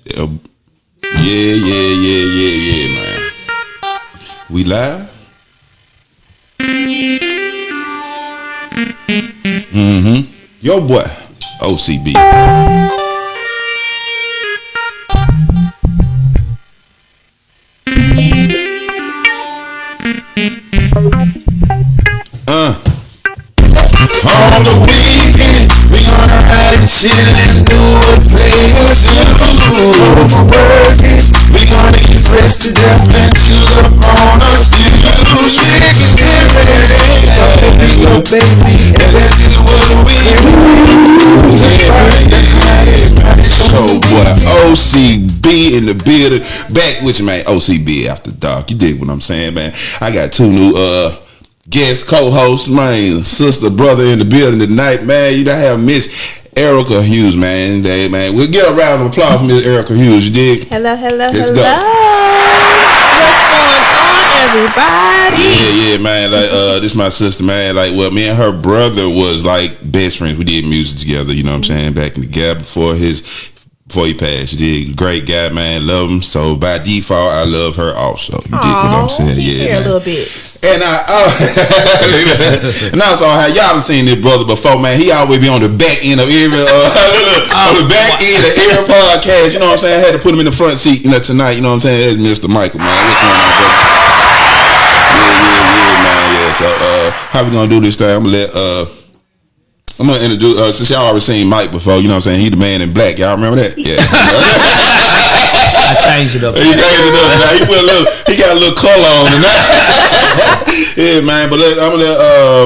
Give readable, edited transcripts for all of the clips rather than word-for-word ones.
Yeah, man. We live? Yo, boy, O.C.B. On the weekend, we gonna ride and chill and do what players do. We gonna get fresh to death and choose up on a few. Chickens get ready, baby, and that's just what we do. So boy, O.C.B. in the building, back with you, man. O.C.B. after dark. You dig what I'm saying, man? I got two new guest co-host, man, sister, brother in the building tonight, man. You gotta have Miss Erica Hughes, man. Man, we'll get a round of applause for Miss Erica Hughes. You dig? Hello. Let's go. What's going on, everybody? Yeah, man. Like, this my sister, man. Like, well, me and her brother was like best friends. We did music together. You know what I'm saying? Back in the gap before he passed. You did. Great guy, man. Love him. So by default, I love her also. You dig what I'm saying? Yeah, a little bit. And and also how y'all seen this brother before, man. He always be on the back end of every on the back end of every podcast. You know what I'm saying? I had to put him in the front seat, tonight. You know what I'm saying? That's Mr. Michael, man. What's going on, brother? Yeah, man. Yeah. So how we gonna do this thing? I'm gonna introduce since y'all already seen Mike before. You know what I'm saying? He the man in black. Y'all remember that? Yeah. I changed it up. He changed it up. Now he got a little color on it. Yeah, man. But look, I'm gonna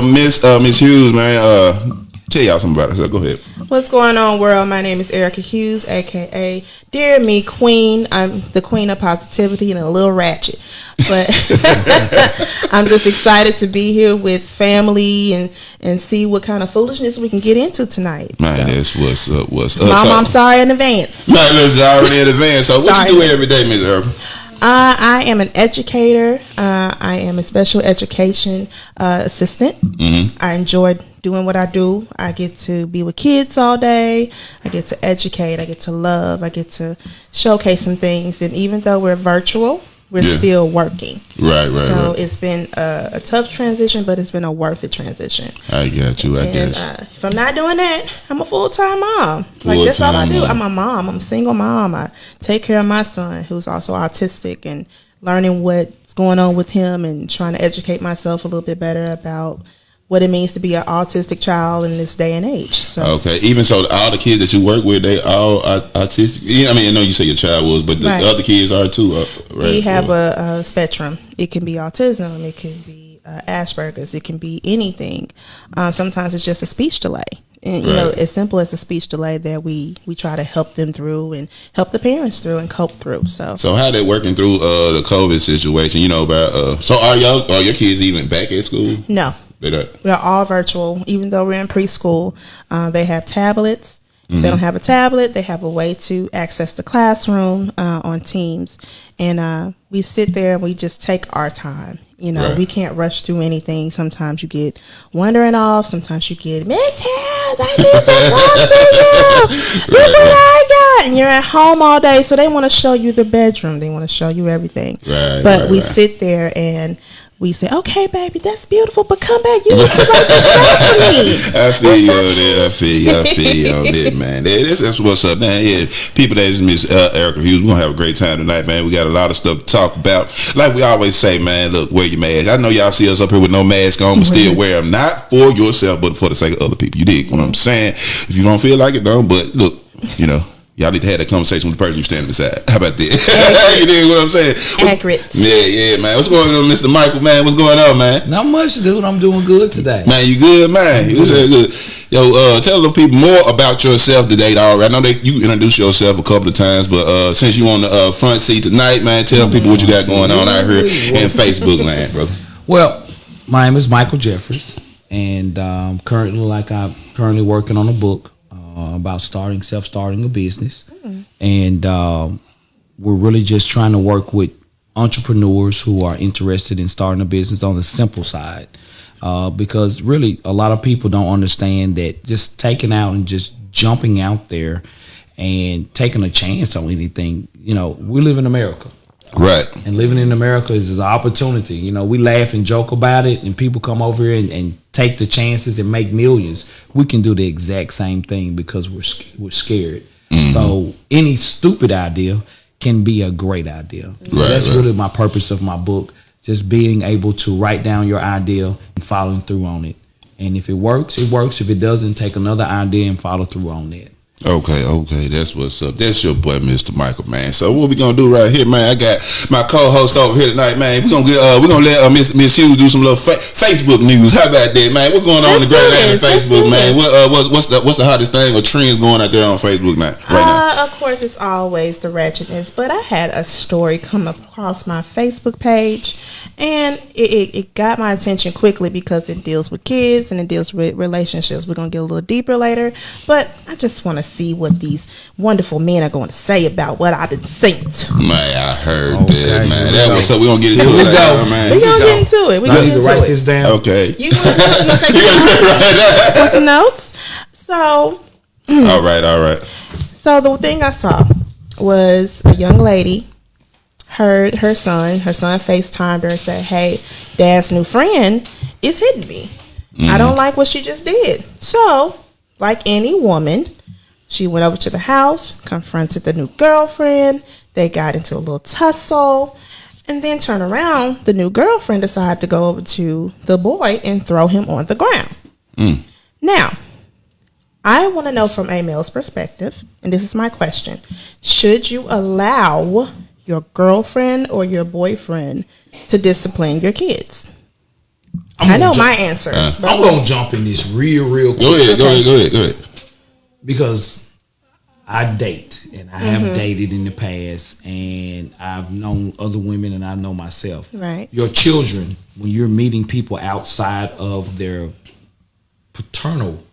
let Miss Hughes, man, tell y'all something about it. So go ahead. What's going on, world? My name is Erica Hughes, aka Dear Me Queen. I'm the queen of positivity and a little ratchet, but I'm just excited to be here with family and see what kind of foolishness we can get into tonight. Man, that's what's up. Mom, I'm sorry in advance. Man, listen, already in advance. So what you do every day, Miss Erica? I am an educator. I am a special education assistant. Mm-hmm. I enjoy doing what I do. I get to be with kids all day. I get to educate. I get to love. I get to showcase some things. And even though we're virtual, we're still working. Right. So it's been a tough transition, but it's been a worth it transition. I got you. I guess. If I'm not doing that, I'm a full-time mom. That's all I do. Mom. I'm a mom. I'm a single mom. I take care of my son, who's also autistic, and learning what's going on with him and trying to educate myself a little bit better about what it means to be an autistic child in this day and age. So okay, even so, all the kids that you work with, they all autistic. Yeah, I mean, I know you say your child was, but the other kids are too. Right? We have a spectrum. It can be autism. It can be Asperger's. It can be anything. Sometimes it's just a speech delay. And as simple as a speech delay that we try to help them through and help the parents through and cope through. So how they working through the COVID situation? About so are your kids even back at school? No. We're all virtual, even though we're in preschool. They have tablets. If they don't have a tablet, they have a way to access the classroom on Teams. And we sit there and we just take our time. We can't rush through anything. Sometimes you get wandering off. Sometimes you get, Miss House, I need to talk to you. Look what I got. And you're at home all day. So they want to show you the bedroom. They want to show you everything. But we sit there and we say, okay, baby, that's beautiful, but come back. You need to write this down for me. I feel you on that, man. That's what's up, man. Yeah, people that is Miss Erica Hughes. We're going to have a great time tonight, man. We got a lot of stuff to talk about. Like we always say, man, look, wear your mask. I know y'all see us up here with no mask on, but still wear them. Not for yourself, but for the sake of other people. You dig what I'm saying? If you don't feel like it, don't. But look, y'all need to have that conversation with the person you're standing beside. How about that? You dig what I'm saying? Accurate. Yeah, man. What's going on, Mr. Michael, man? What's going on, man? Not much, dude. I'm doing good today. Man, you good, man? You good. Yo, tell the people more about yourself today, dog. I know that you introduced yourself a couple of times, but since you on the front seat tonight, man, tell people what you got going on out here in Facebook land, brother. Well, my name is Michael Jeffries, and currently working on a book about self-starting a business. And we're really just trying to work with entrepreneurs who are interested in starting a business on the simple side. Because really a lot of people don't understand that just taking out and just jumping out there and taking a chance on anything. You know, we live in America. Right. And living in America is an opportunity. You know, we laugh and joke about it, and people come over here and take the chances and make millions. We can do the exact same thing because we're scared. So any stupid idea can be a great idea. So that's really my purpose of my book. Just being able to write down your idea and following through on it. And if it works, it works. If it doesn't, take another idea and follow through on that. Okay, that's what's up. That's your boy, Mr. Michael, man. So what we gonna do right here, man? I got my co-host over here tonight, man. We gonna let Miss Hughes do some little Facebook news. How about that, man? What's going on in the great land of Facebook, man? What's the hottest thing or trends going out there on Facebook now? Right now? Of course, it's always the ratchetness. But I had a story come across my Facebook page, and it got my attention quickly because it deals with kids and it deals with relationships. We're gonna get a little deeper later, but I just want to see what these wonderful men are going to say about what I did synced. Man, I heard that, man. That was so we're gonna get into it, man. We're gonna get into it. We're gonna write this down. Okay. You gonna take want some notes? So all right. So the thing I saw was a young lady heard her son FaceTimed her and said, "Hey, Dad's new friend is hitting me. I don't like what she just did." So, like any woman, she went over to the house, confronted the new girlfriend. They got into a little tussle, and then turned around. The new girlfriend decided to go over to the boy and throw him on the ground. Now, I want to know from a male's perspective, and this is my question: should you allow your girlfriend or your boyfriend to discipline your kids? I know my answer. I'm gonna jump in this real quick. Go ahead. Because I date, and I have dated in the past, and I've known other women, and I know myself. Right. Your children, when you're meeting people outside of their paternal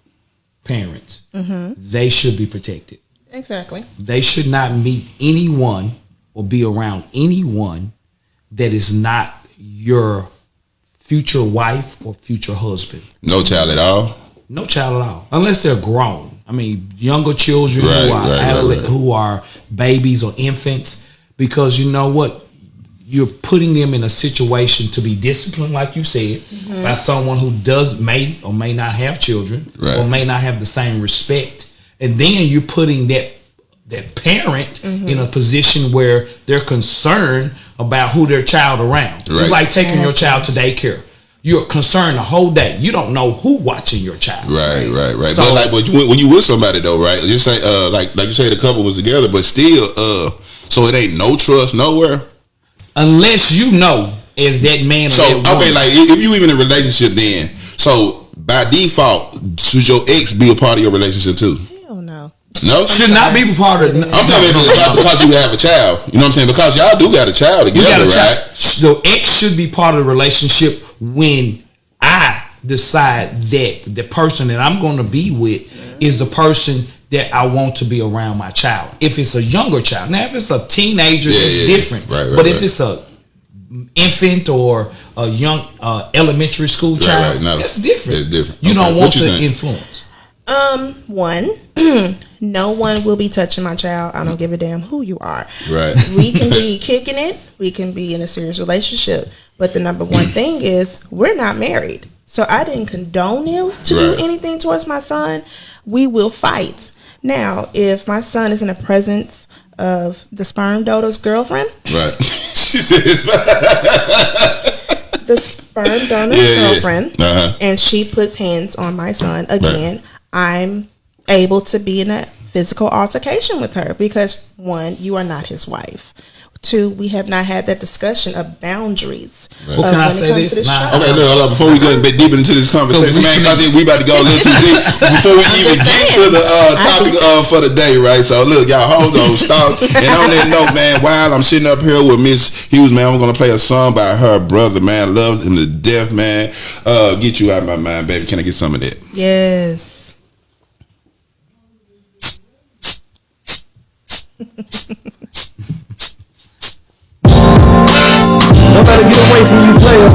parents, they should be protected. Exactly. They should not meet anyone or be around anyone that is not your future wife or future husband. No child at all? No child at all. Unless they're grown. I mean, younger children who are babies or infants. Because you know what? You're putting them in a situation to be disciplined, like you said, by someone who may or may not have children or may not have the same respect. And then you're putting that parent in a position where they're concerned about who their child around. Right. It's like taking your child to daycare. You're concerned the whole day. You don't know who watching your child. Right. So, but like when you with somebody though, right? Just say like you say the couple was together, but still so it ain't no trust nowhere. Unless you know is that man. So okay, like if you even in a relationship, then so by default should your ex be a part of your relationship too? Hell no. No, should not be part of. I'm talking about because you have a child. You know what I'm saying? Because y'all do got a child together, right? The ex should be part of the relationship when I decide that the person that I'm going to be with is the person that I want to be around my child. If it's a younger child, now if it's a teenager, it's different. But if it's a infant or a young elementary school child, that's different. It's different. You don't want the influence. No one will be touching my child. I don't give a damn who you are. Right. We can be kicking it. We can be in a serious relationship. But the number one thing is we're not married. So I didn't condone him to do anything towards my son. We will fight. Now, if my son is in the presence of the sperm donor's girlfriend. Right. She said the sperm donor's girlfriend. And she puts hands on my son again. I'm able to be in a physical altercation with her because 1, you are not his wife. 2, we have not had that discussion of boundaries. Well, can I say this? Okay, look, before we get a bit deeper into this conversation, man, I think we about to go a little too deep before we even get to the topic for the day, right? So, look, y'all, hold on, stop. And on that note, man, while I'm sitting up here with Miss Hughes, man, I'm going to play a song by her brother, man, Loved Him to Death, man. Get you out of my mind, baby. Can I get some of that? Yes. Don't let it get away from you, player.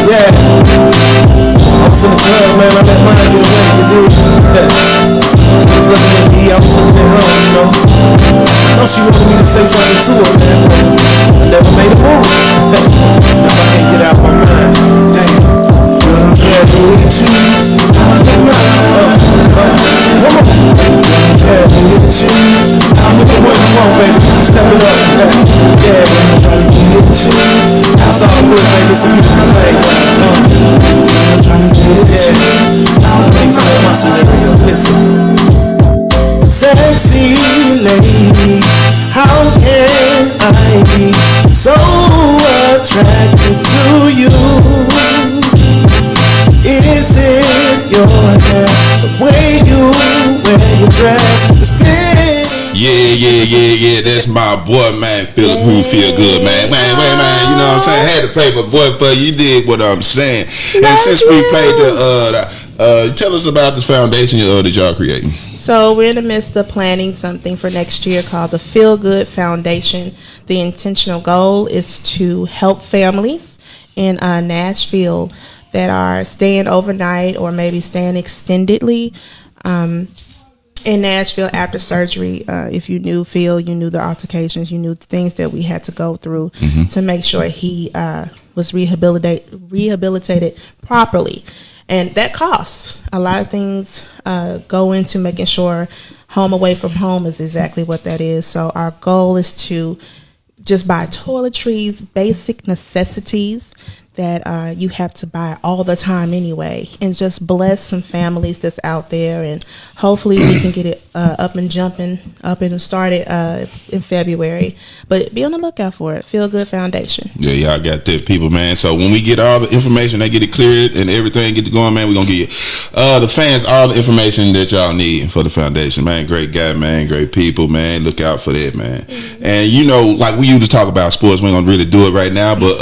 Yeah. was in the club, man, I let mine get away, you dig? She was looking at me, I was looking at her, you know. I know she wanted me to say something to her, man, but I never made a move. If I can't get out my mind, damn. Girl, I'm trying to get you out my mind. Come on. I'm trying to get you out my mind. Come on, baby, step it up. Yeah, I'm trying to get you. That's all good, baby, so you can play. I'm trying to get you out my scenario. Listen. Sexy lady, how can I be so attracted to you? Is it your hair, the way you wear your dress, the spin? Yeah. That's my boy, man. Who feel good, man. Man. You know what I'm saying? I had to play my boy for you. You did what I'm saying. And since we played tell us about this foundation that y'all creating. So we're in the midst of planning something for next year called the Feel Good Foundation. The intentional goal is to help families in Nashville that are staying overnight or maybe staying extendedly in Nashville after surgery. If you knew Phil, you knew the altercations, you knew the things that we had to go through to make sure he was rehabilitated properly. And that costs. A lot of things go into making sure home away from home is exactly what that is. So our goal is to just buy toiletries, basic necessities that you have to buy all the time anyway, and just bless some families that's out there, and hopefully we can get it up and started in February. But be on the lookout for it. Feel Good Foundation. Yeah, y'all got that, people, man. So when we get all the information, they get it cleared and everything get to going, man, we're gonna give you the fans all the information that y'all need for the foundation, man. Great guy, man. Great people, man. Look out for that, man. And you know, like we usually talk about sports, we ain't gonna really do it right now, but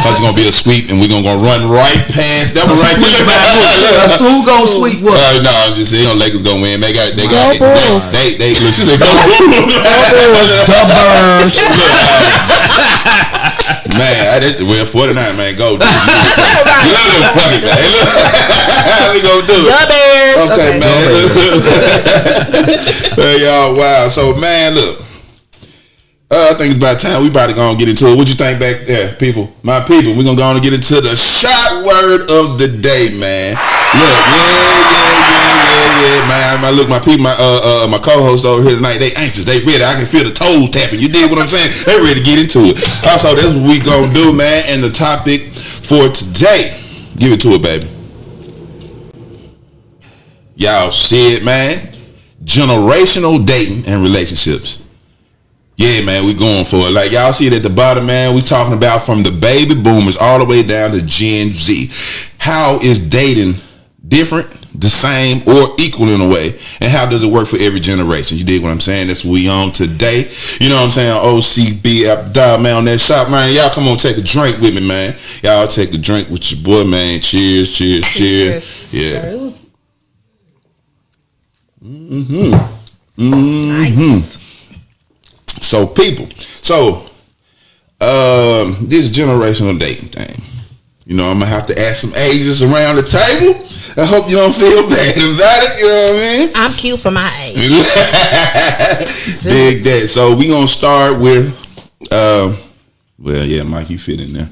it's gonna be a sweep, and we're gonna run right past that one right there. So who gonna sweep what? No, I'm just saying, Lakers gonna win. They got Bulls. she said, go Suburbs. Man, we're 49, man. Go. Fuck it, man. We gonna do it. The Bears. Okay, man. Hey, y'all, wow. So, man, look. I think it's about time we about to go and get into it. What you think back there, people? My people, we're going to go on and get into the shot word of the day, man. Look, yeah, man. Look, my people, my co-host over here tonight, they anxious. They ready. I can feel the toes tapping. You dig what I'm saying? They ready to get into it. Also, that's what we going to do, man. And the topic for today, give it to it, baby. Y'all see it, man. Generational dating and relationships. Yeah, man, we going for it. Like y'all see it at the bottom, man. We talking about from the baby boomers all the way down to Gen Z. How is dating different, the same, or equal in a way? And how does it work for every generation? You dig what I'm saying? That's what we on today. You know what I'm saying? O.C.B. man, on that shop, man. Y'all come on, take a drink with me, man. Y'all take a drink with your boy, man. Cheers. Yeah. Nice. So people, this generational dating thing, you know, I'm gonna have to ask some ages around the table. I hope you don't feel bad about it. You know what I mean? I'm cute for my age. Dig that. So we gonna start with, well, yeah, Mike, you fit in there.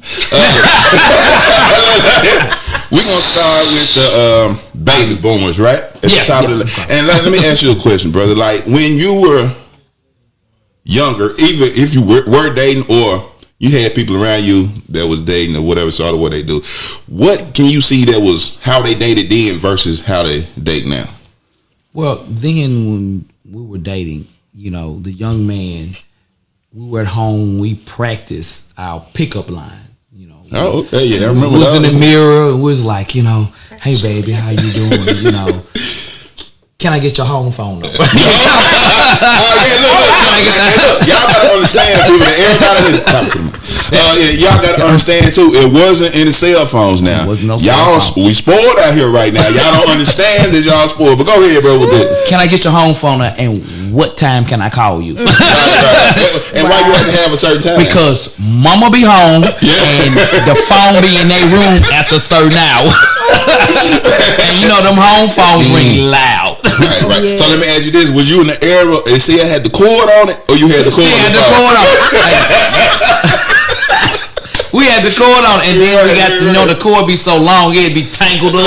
We're gonna start with the baby boomers, right? At the top of the list. And let me ask you a question, brother. Like when you were younger, even if you were dating or you had people around you that was dating or whatever sort of what they do, what can you see that was how they dated then versus how they date now? Well, then when we were dating, you know, the young man, we were at home, we practiced our pickup line. You know. Oh, okay, yeah, I remember. We was in the mirror, it was like, you know, hey baby, how you doing? You know. Can I get your home phone number? Look, y'all gotta understand, people. Everybody y'all gotta understand too. It wasn't any cell phones now. No y'all, we spoiled out here right now. Y'all don't understand that y'all spoiled. But go ahead, bro, with that. Can I get your home phone and what time can I call you? Right. And why you have to have a certain time? Because mama be home and the phone be in their room after a certain hour. And you know them home phones ring loud. Right. Yeah. So let me ask you this: was you in the era and see I had the cord on it, or you had the cord? We had the cord on. We had the cord on, and then we got the cord be so long it'd be tangled up.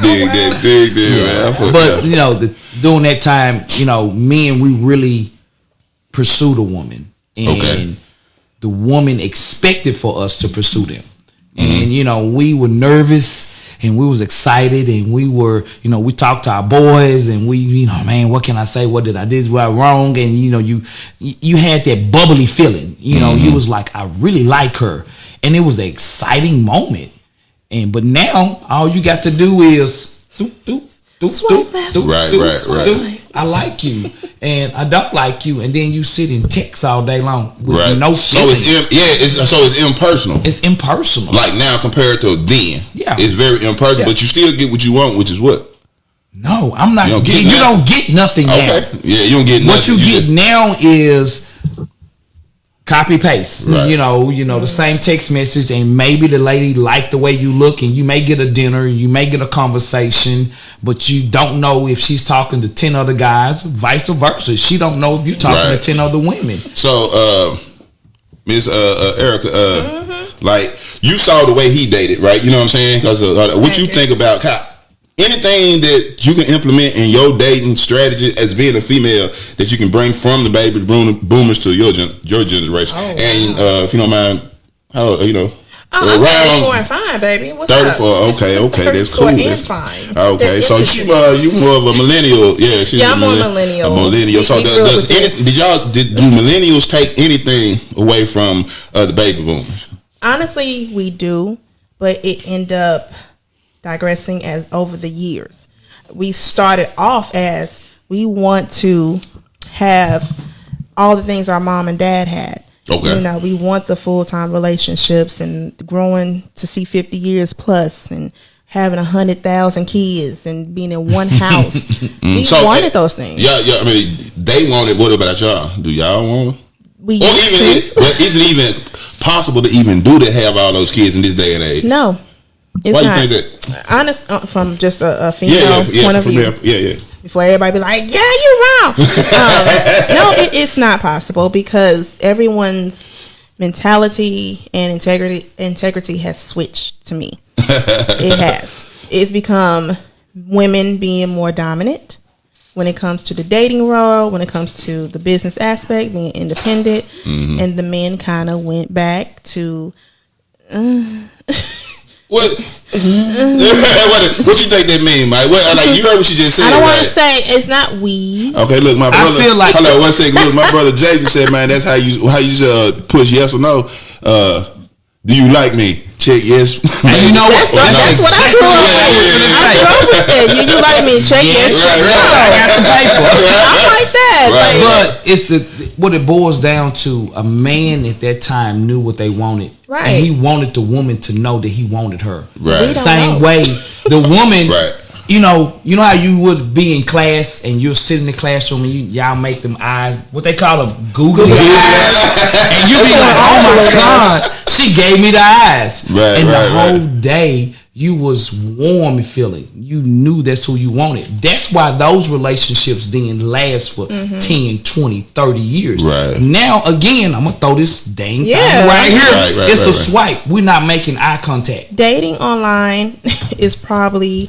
Dig, man. But during that time, men, we really pursued a woman, and the woman expected for us to pursue them, and we were nervous. And we was excited, and we were, we talked to our boys, and we, man, what can I say? What did I do? What wrong? And you had that bubbly feeling. You was like, I really like her, and it was an exciting moment. But now all you got to do is Swipe left. Right. I like you, and I don't like you, and then you sit and text all day long with no So feelings. it's impersonal. It's impersonal. Like now compared to then. Yeah. It's very impersonal, but you still get what you want, which is what? No, I'm not. You You don't get nothing now. Okay. Yeah, you don't get nothing. What you get now is copy paste. Right. The same text message, and maybe the lady liked the way you look, and you may get a dinner, you may get a conversation, but you don't know if she's talking to 10 other guys, vice versa. She don't know if you're talking to 10 other women. So, Miss Erica, like you saw the way he dated, right? You know what I'm saying? Because what you think about anything that you can implement in your dating strategy as being a female that you can bring from the baby boomers to your generation. Oh, and if you don't mind, how I'm 34 and fine, baby. What's 34. up? Okay, that's cool. That's fine. Okay, so you more of a millennial, yeah. I'm more millennial. A millennial. So do millennials take anything away from the baby boomers? Honestly, we do, but it end up digressing as over the years. We started off as we want to have all the things our mom and dad had. Okay. We want the full-time relationships and growing to see 50 years plus and having 100,000 kids and being in one house. We wanted those things. Yeah. I mean, they wanted. What about y'all? Do y'all want them? We used to. But is it even possible to even do that? Have all those kids in this day and age? No. It's Why not. you think that? Honest, from just a female point of view. Yeah. Before everybody be like, yeah, you're wrong. No, it's not possible because everyone's mentality and integrity has switched to me. It has. It's become women being more dominant when it comes to the dating role, when it comes to the business aspect, being independent, and the men kind of went back to. What you think that mean, Mike? Like you heard what she just said. I don't want to say it's not weed. Okay, look, my brother. I feel like hold on 1 second. Look, my brother Jason said, man, that's how you push yes or no. Do you like me? Check yes. And you know what? That's what I grew up with. I grew up with that. You like me? Check yes. Right. I got the paper. I'm like that. Right. Like, But it's what it boils down to. A man at that time knew what they wanted, Right. and he wanted the woman to know that he wanted her. Right. We don't Same know. way, the woman. Right. You know how you would be in class and you're sitting in the classroom and y'all make them eyes, what they call them, googly eyes, and you be like, oh my God, she gave me the eyes. Right, and the right. whole day you was warm and feeling. You knew that's who you wanted. That's why those relationships then last for 10, 20, 30 years. Right. Now, again, I'm going to throw this dang Yeah. thing right here. Right, it's a right. swipe. We're not making eye contact. dating online is probably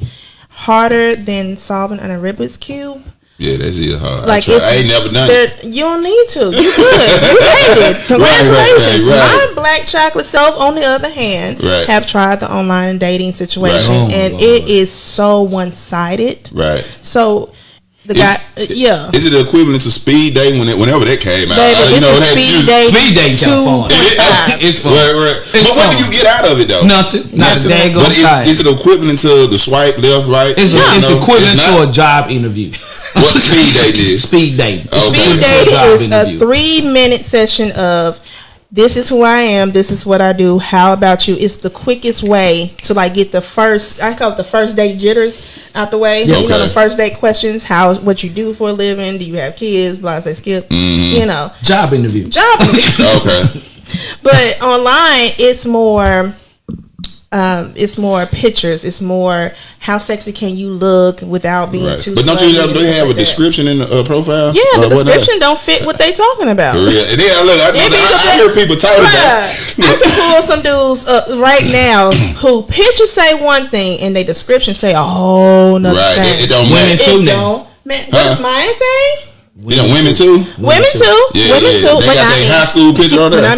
harder than solving an Rubik's Cube. Yeah, that's it hard. Like I ain't never done it. You don't need to. You good. You made it. Congratulations. Right. My black chocolate self, on the other hand, Right. have tried the online dating situation, Right. Oh, and God. it is so one-sided. Right. So the guy, yeah. Is it the equivalent to speed dating whenever that came out? Baby, You know, it's a speed dating. Speed dating kinda fun. 2.5. It's fun. Right. It's But what fun. do you get out of it though? Nothing. Not a daggone But time. is it equivalent to the swipe left, right? It's No, equivalent it's to not? a job interview. What the speed dating is? Speed dating. Okay. Speed dating is a 3-minute session of this is who I am, this is what I do, how about you? It's the quickest way to like get the first, I call it the first date jitters out the way. Yeah. You know, Okay. the first date questions, what you do for a living, do you have kids, blah, say skip, you know. Job interview. Job. Okay. But online, it's more It's more pictures. It's more how sexy can you look without being too. But don't they have a description in the profile? Yeah, the description don't fit what they talking about. For real. And then look, I hear people talking about. I can pull some dudes right now who picture say one thing and they description say a whole nother thing. It don't matter. Women too now. Man, what does mine say? Yeah, women too. Women too. Yeah, women too. They got their high school picture on there. I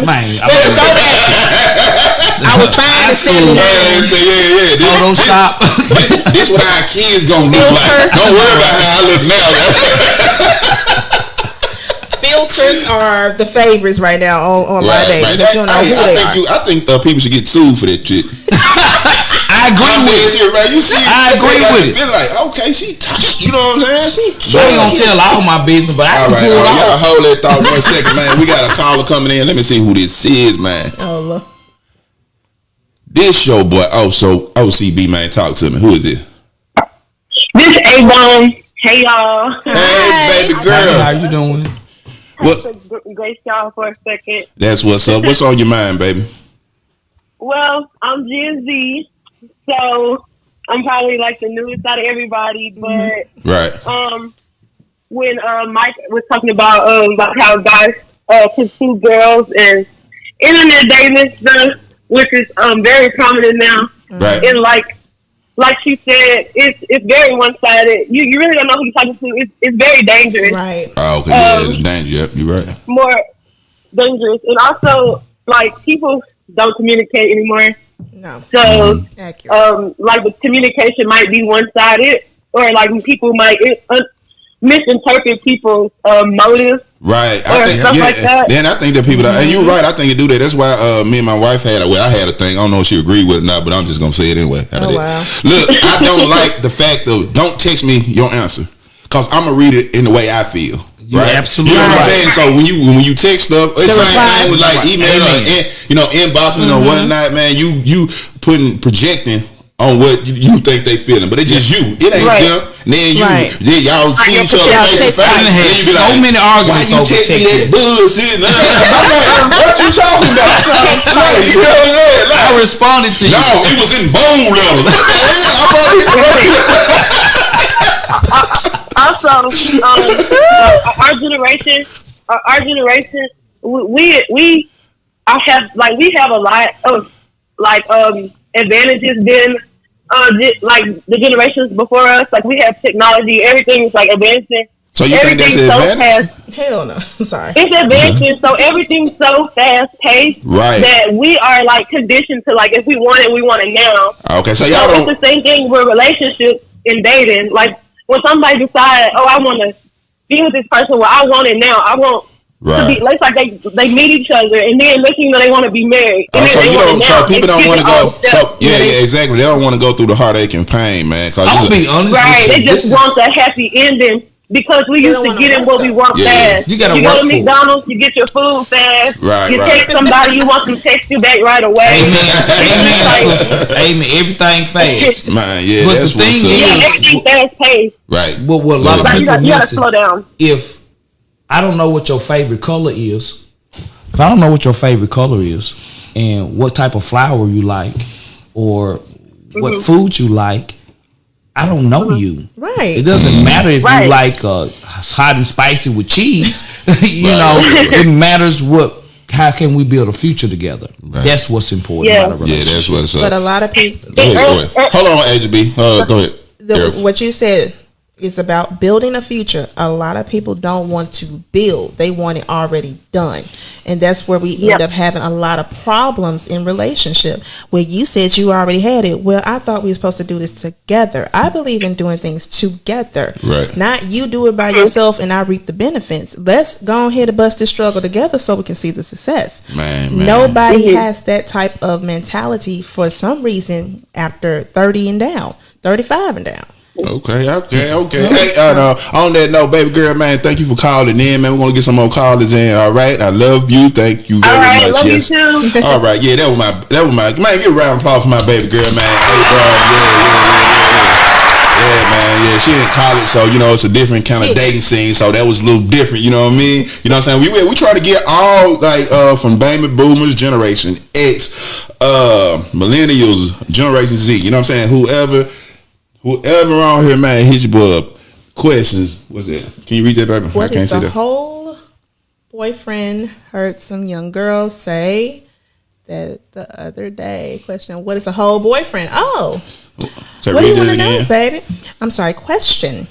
was fine to send me that. Yeah. Photoshop. This what our kids gonna look like. Don't worry about how I look now. Filters are the favorites right now on my day. Right. I think people should get sued for that shit. I agree with it. Right? You see, I agree with it. Feel like, okay, she tight. You know what I'm saying? I ain't gonna tell all my business, but I can pull it y'all off. hold that thought 1 second, man. We got a caller coming in. Let me see who this is, man. Oh, look. This your boy, O.C.B, man. Talk to me. Who is this? This A-Bone. Hey, y'all. Hey, baby girl. How you doing? Grace y'all for a second. That's what's up. What's on your mind, baby? Well, I'm Gen Z, so I'm probably like the newest out of everybody. But when Mike was talking about how guys pursue girls and internet dating stuff, which is very prominent now, and like she said, it's very one sided. You really don't know who you're talking to. It's very dangerous. Right. Oh, okay. Yeah, it's dangerous. Yep, you're right. More dangerous, and also like people don't communicate anymore. No. So, accurate. like the communication might be one sided, or like people might misinterpret people's motives. Right. I think, stuff like that. Then I think that people, and you're right, I think you do that. That's why me and my wife I had a thing. I don't know if she agreed with it or not, but I'm just going to say it anyway. Oh, wow. Look, I don't like the fact of, don't text me your answer, because I'm going to read it in the way I feel. Right? Absolutely. You know what I'm saying? So when you text stuff, it's the same thing with like email or inboxing or whatnot, man. You projecting on what you think they feeling, but it's just you. It ain't them. Then y'all see each other face to face. I had so many arguments over texting that bullshit. What you talking about? I responded to you. No, it was in bold letters. Also, our generation, we have a lot of advantages than like the generations before us. Like we have technology, everything is like advancing. So you think that's an advantage? Hell no. I'm sorry. It's advancing, so everything's so fast paced that we are like conditioned to like if we want it now. Okay, so y'all don't. It's the same thing with relationships and dating. Like when somebody decides, I want to be with this person, well, I want it now. I want to be. It's like they meet each other, and then next thing you know, they want to be married. And so so people don't want to go. So exactly. They don't want to go through the heartache and pain, man. I'll be honest with you. They just want a happy ending. Because we used to get in what we want fast. You gotta go work to McDonald's, you get your food fast. You text somebody, you want them to text you back right away. Amen. Everything fast. Man, yeah, but that's the thing is, everything fast paced. Right. What a lot of people you gotta slow down. If I don't know what your favorite color is, and what type of flower you like, or what food you like, I don't know you. Right. It doesn't matter if you like hot and spicy with cheese. It matters how can we build a future together. That's what's important. Yeah, that's what's up. But a lot of people. Go ahead. Hold on, HB. Go ahead. What you said is about building a future. A lot of people don't want to build. They want it already done. And that's where we end up having a lot of problems in relationship. Where you said you already had it. Well, I thought we were supposed to do this together. I believe in doing things together. Right. Not you do it by yourself and I reap the benefits. Let's go ahead and bust this struggle together so we can see the success. Man. Nobody has that type of mentality for some reason after 30 and down, 35 and down. Okay. Hey, on that note, baby girl, man, thank you for calling in, man. We're gonna get some more callers in. All right, I love you. Thank you very much. Love you too. All right, yeah, that was my man. Give a round of applause for my baby girl, man. Hey, bro, yeah. that, man. Yeah, she in college, so you know it's a different kind of dating scene. So that was a little different. You know what I mean? You know what I'm saying? We try to get all like from baby boomers, Generation X, millennials, Generation Z. You know what I'm saying? Whoever around here, man, hit your boy up. Questions. What's that? Can you read that, baby? What I can't is see a that. whole boyfriend heard some young girls say that the other day. Question: what is a whole boyfriend? Oh, So what do you read want to it know, again. baby? I'm sorry. Question: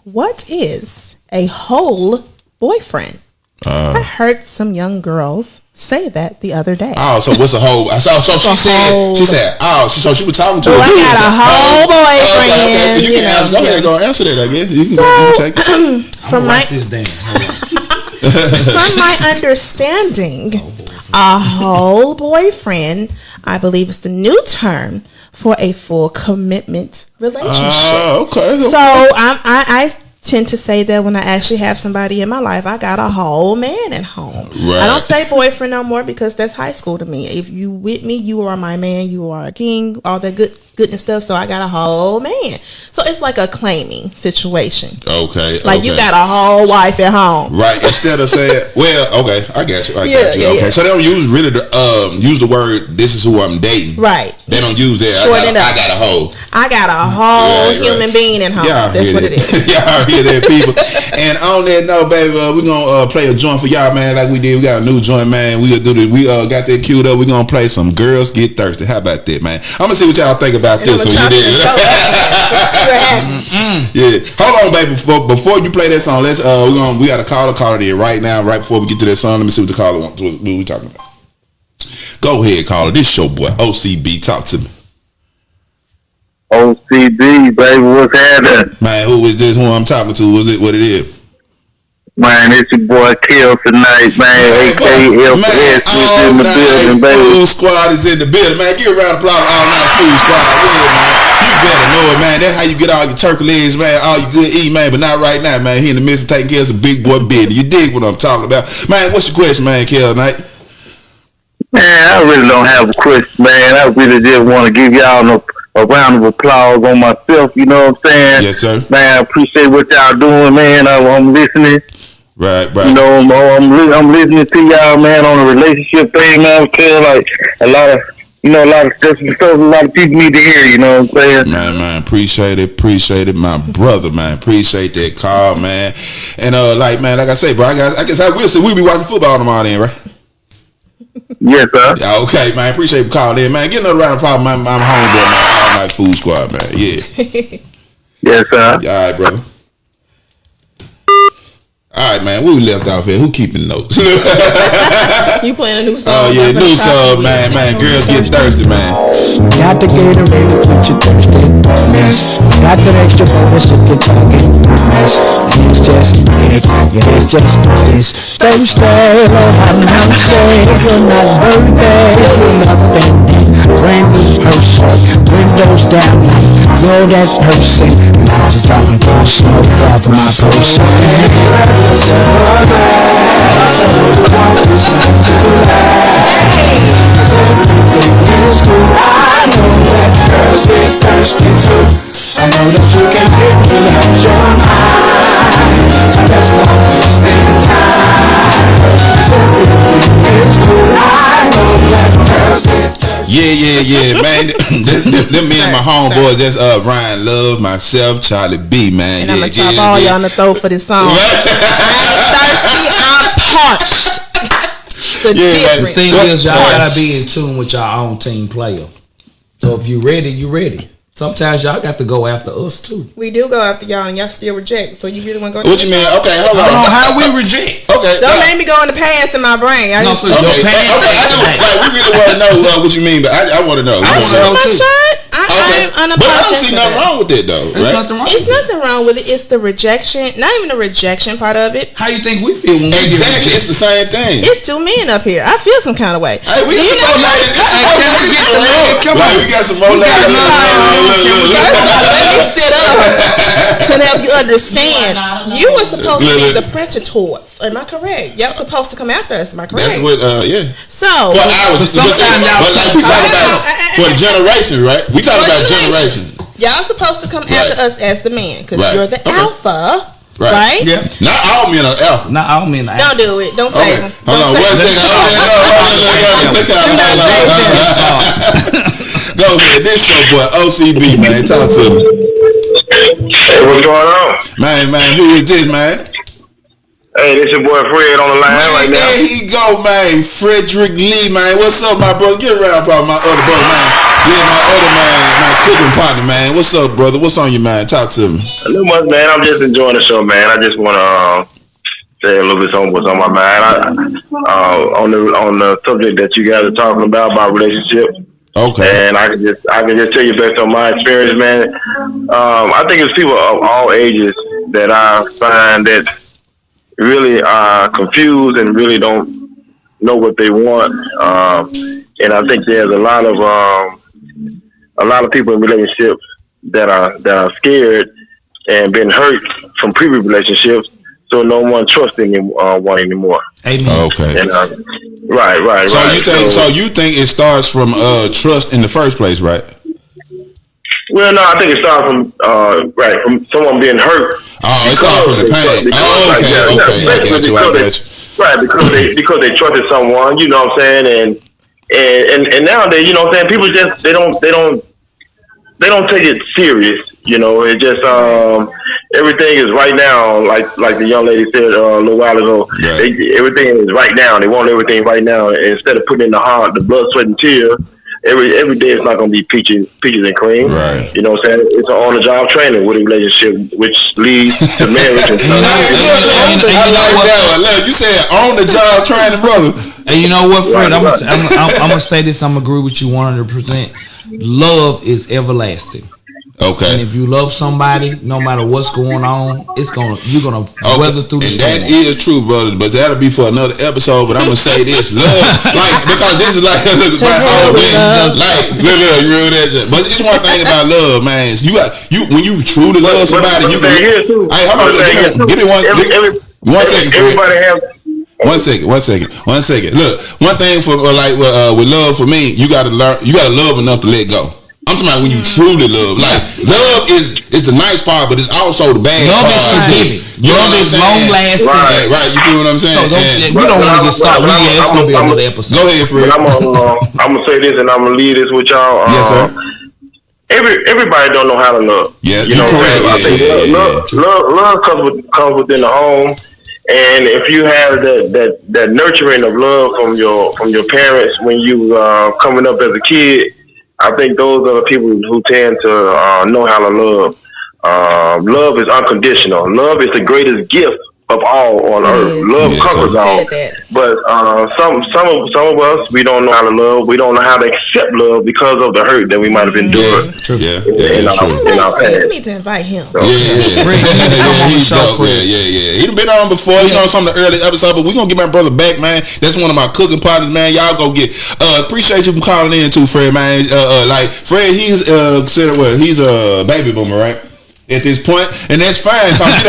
what is a whole boyfriend? I heard some young girls say that the other day. Oh, so what's a whole? So she said. Oh, so she was talking to. Oh, I got a whole boyfriend. Okay. You can go ahead, go answer that. I guess you can go take it. I'm write this down. From my understanding, a whole boyfriend, I believe, is the new term for a full commitment relationship. Okay. So I tend to say that when I actually have somebody in my life, I got a whole man at home. Right. I don't say boyfriend no more because that's high school to me. If you with me, you are my man, you are a king, all that goodness stuff. So I got a whole man. So it's like a claiming situation. Okay. Like you got a whole wife at home. Right. Instead of saying, well, okay, I got you. I got you. Okay. Yeah. So they don't use use the word this is who I'm dating. Right. They don't use that. I got a whole. I got a whole human being at home. Y'all That's what that. it is. Y'all hear that, people? And on that note, baby, we're gonna play a joint for y'all, man. Like we did, we got a new joint, man. We gonna do this. We got that queued up. We're gonna play some Girls Get Thirsty. How about that, man? I'm gonna see what y'all think about this. Yeah. Hold on, baby. Before you play that song, let's we got a caller there right now. Right before we get to that song, let me see what the caller wants. What we talking about? Go ahead, caller. This your boy OCB. Talk to me. O.C.B, baby, what's happening? Man, who is this? Who I'm talking to? Was it what it is? Man, it's your boy Kill tonight, man. AKFS in the building, baby. Food Squad is in the building, man. Give a round of applause, all night Food Squad. Yeah, man. You better know it, man. That's how you get all your turkey legs, man. All you good eat, man. But not right now, man. He in the midst of taking care of some big boy business. You dig what I'm talking about, man? What's your question, man, Kill tonight? Man, I really don't have a question, man. I really just want to give y'all a round of applause on myself. You know what I'm saying? Yes, sir. Man, I appreciate what y'all doing, man. I'm listening. Right. You know, I'm listening to y'all, man, on a relationship thing, man. I feel like a lot of stuff a lot of people need to hear, you know what I'm saying? Man, appreciate it, my brother, man. Appreciate that call, man. And like I say, bro, I guess I will say we'll be watching football tomorrow then, right? Yes, sir. Yeah, okay, man. Appreciate you calling in, man. Get another round of applause, man. I'm homeboy, man. All night Food Squad, man. Yeah. Yes, sir. All right, brother. All right, man. Where we left off here? Who keeping notes? You playing a new song? Oh yeah, new song, man. Girls Get Thirsty, man. Got the Gatorade to put you thirsty, miss. Got that extra bonus if you're talking mess. And it's just it, yeah, it's just this Thursday. Lord have mercy, you're not birthday, you're nothing. Brand new person, windows down, you're that person. And I'm just talking about smoke off my person. I know that girls get thirsty too. I know that you can get me out your mind. So let's not waste any time. 'Cause everything is cool. I know that girls get thirsty. Yeah, man. Them me and my homeboys. That's Ryan Love, myself, Charlie B, man. And I'm gonna chop all y'all on the throat for this song. I ain't thirsty, I'm parched. The thing is, y'all gotta be in tune with your own team player. So if you ready, you ready. Sometimes y'all got to go after us too. We do go after y'all, and y'all still reject. So you really want to go? What you mean? Okay, hold on. How we reject? Okay, Don't make me go in the past in my brain. Okay, I do. Like, we really want to know what you mean, but I want to know. I'm unapologetic. But I don't see nothing wrong with it though, right? It's nothing wrong with it. It's the rejection, not even the rejection part of it. How you think we feel when we exactly? It's the same thing. It's two men up here. I feel some kind of way. Hey, we got some more ladies. We got some more ladies. Let me sit up to help you understand. You were supposed to be the predators. Am I correct? Y'all supposed to come after us. Am I correct? That's what. Yeah. So for our, for the generation, right? We talking about generation. Y'all supposed to come after us as the man because you're the alpha. Right. Yeah. Not all men are alpha. Not all men are Don't do it. Don't say them. Hold on. One second. Go ahead. This your boy OCB, man. Talk to me. Hey, what's going on? Man, who is this, man? Hey, this your boy Fred on the line right now. There he go, man. Frederick Lee, man. What's up, my brother? Get around, probably my other brother, man. Yeah, my other man, my cooking partner, man. What's up, brother? What's on your mind? Talk to me. Not much, man. I'm just enjoying the show, man. I just want to say a little bit on what's on my mind. On the subject that you guys are talking about relationships. Okay. And I can just tell you based on my experience, man. I think it's people of all ages that I find that really are confused and really don't know what they want. And I think there's a lot of people in relationships that are scared and been hurt from previous relationships, so no one trusts anyone anymore. Amen. Okay. And, right. So you think it starts from trust in the first place, right? Well, no, I think it starts from from someone being hurt. Oh, it starts from the pain. Okay. I get you. Right, because they trusted someone, you know what I'm saying, and nowadays, you know what I'm saying, people just they don't take it serious, you know. It just everything is right now, like the young lady said a little while ago. Right. Everything is right now. They want everything right now, instead of putting in the blood, sweat, and tears. Every day it's not going to be peaches and cream. Right. You know what I'm saying? It's an on-the-job training with a relationship, which leads to marriage. And stuff. Look, you said on-the-job training, brother. And you know what, Fred? I'm gonna say this. I'm gonna agree with you 100%. Love is everlasting. Okay. And if you love somebody, no matter what's going on, you're gonna weather through the storm. And that is true, brother. But that'll be for another episode. But I'm gonna say this: love, because this is like you remember that. But it's one thing about love, man. When you truly love somebody, you can. Hey, how about give me one second. Everybody have. One second. Look, one thing for with love for me, you gotta learn. You gotta love enough to let go. I'm talking about when you truly love. Like, love is the nice part, but it's also the bad part. Love is forgiving. Love is long lasting. Right, you feel what I'm saying? So we don't want to get started. It's going to be another episode. Go ahead, Fred. I'm going to say this, and I'm going to leave this with y'all. Yes, sir. Everybody don't know how to love. Yeah, you know what I'm saying? Love comes within the home. And if you have that nurturing of love from your parents when you coming up as a kid, I think those are the people who tend to know how to love. Love is unconditional. Love is the greatest gift of all on earth. Love covers all. But some of us, we don't know how to love. We don't know how to accept love because of the hurt that we might have endured. In our past. We need to invite him. He's dope. Yeah. He's been on before. You know, some of the early episodes, but we're gonna get my brother back, man. That's one of my cooking partners, man. Y'all go get. Appreciate you for calling in too, Fred, man. Like Fred, he's considered he's a baby boomer, right? At this point, and that's fine because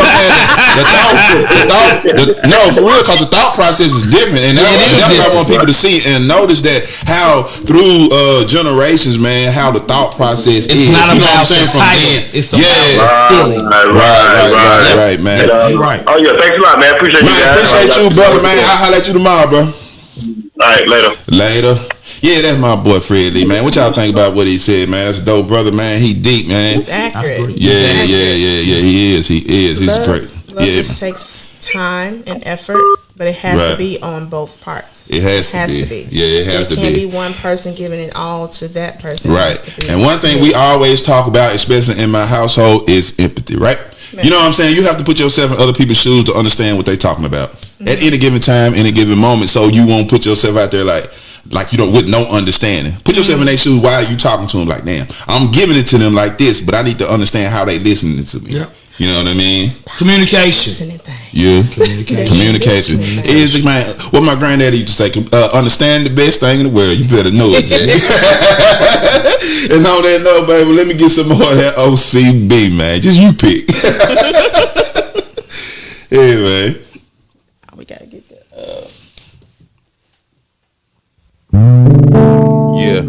you know because the thought process is different, and that's what I want people to see and notice that how through generations, man, how the thought process is. Not you know about what I'm saying? From then, it's about feeling. Right, man. Right. Oh yeah, thanks a lot, man. Appreciate you, guys. Appreciate you, brother, man. I'll holler at you tomorrow, bro. All right, later. Yeah, that's my boy Fred Lee, man. What y'all think about what he said, man? That's a dope brother, man. He deep, man. He's accurate. Yeah. He is. He's great. Love just takes time and effort, but it has to be on both parts. It has to be. Yeah, it has to be. It can't be one person giving it all to that person. Right. And one thing we always talk about, especially in my household, is empathy, right? You know what I'm saying? You have to put yourself in other people's shoes to understand what they're talking about at any given time, any given moment, so you won't put yourself out there like you don't with no understanding. Put yourself in their shoes. Why are you talking to them like, damn, I'm giving it to them like this, but I need to understand how they listening to me. Yeah. You know what I mean? Communication. Yeah. Communication. Is man, what my granddaddy used to say, understand the best thing in the world. You better know it, Jack. And on that note, baby, let me get some more of that OCB, man. Just you pick. Yeah, man. We gotta get that. Yeah.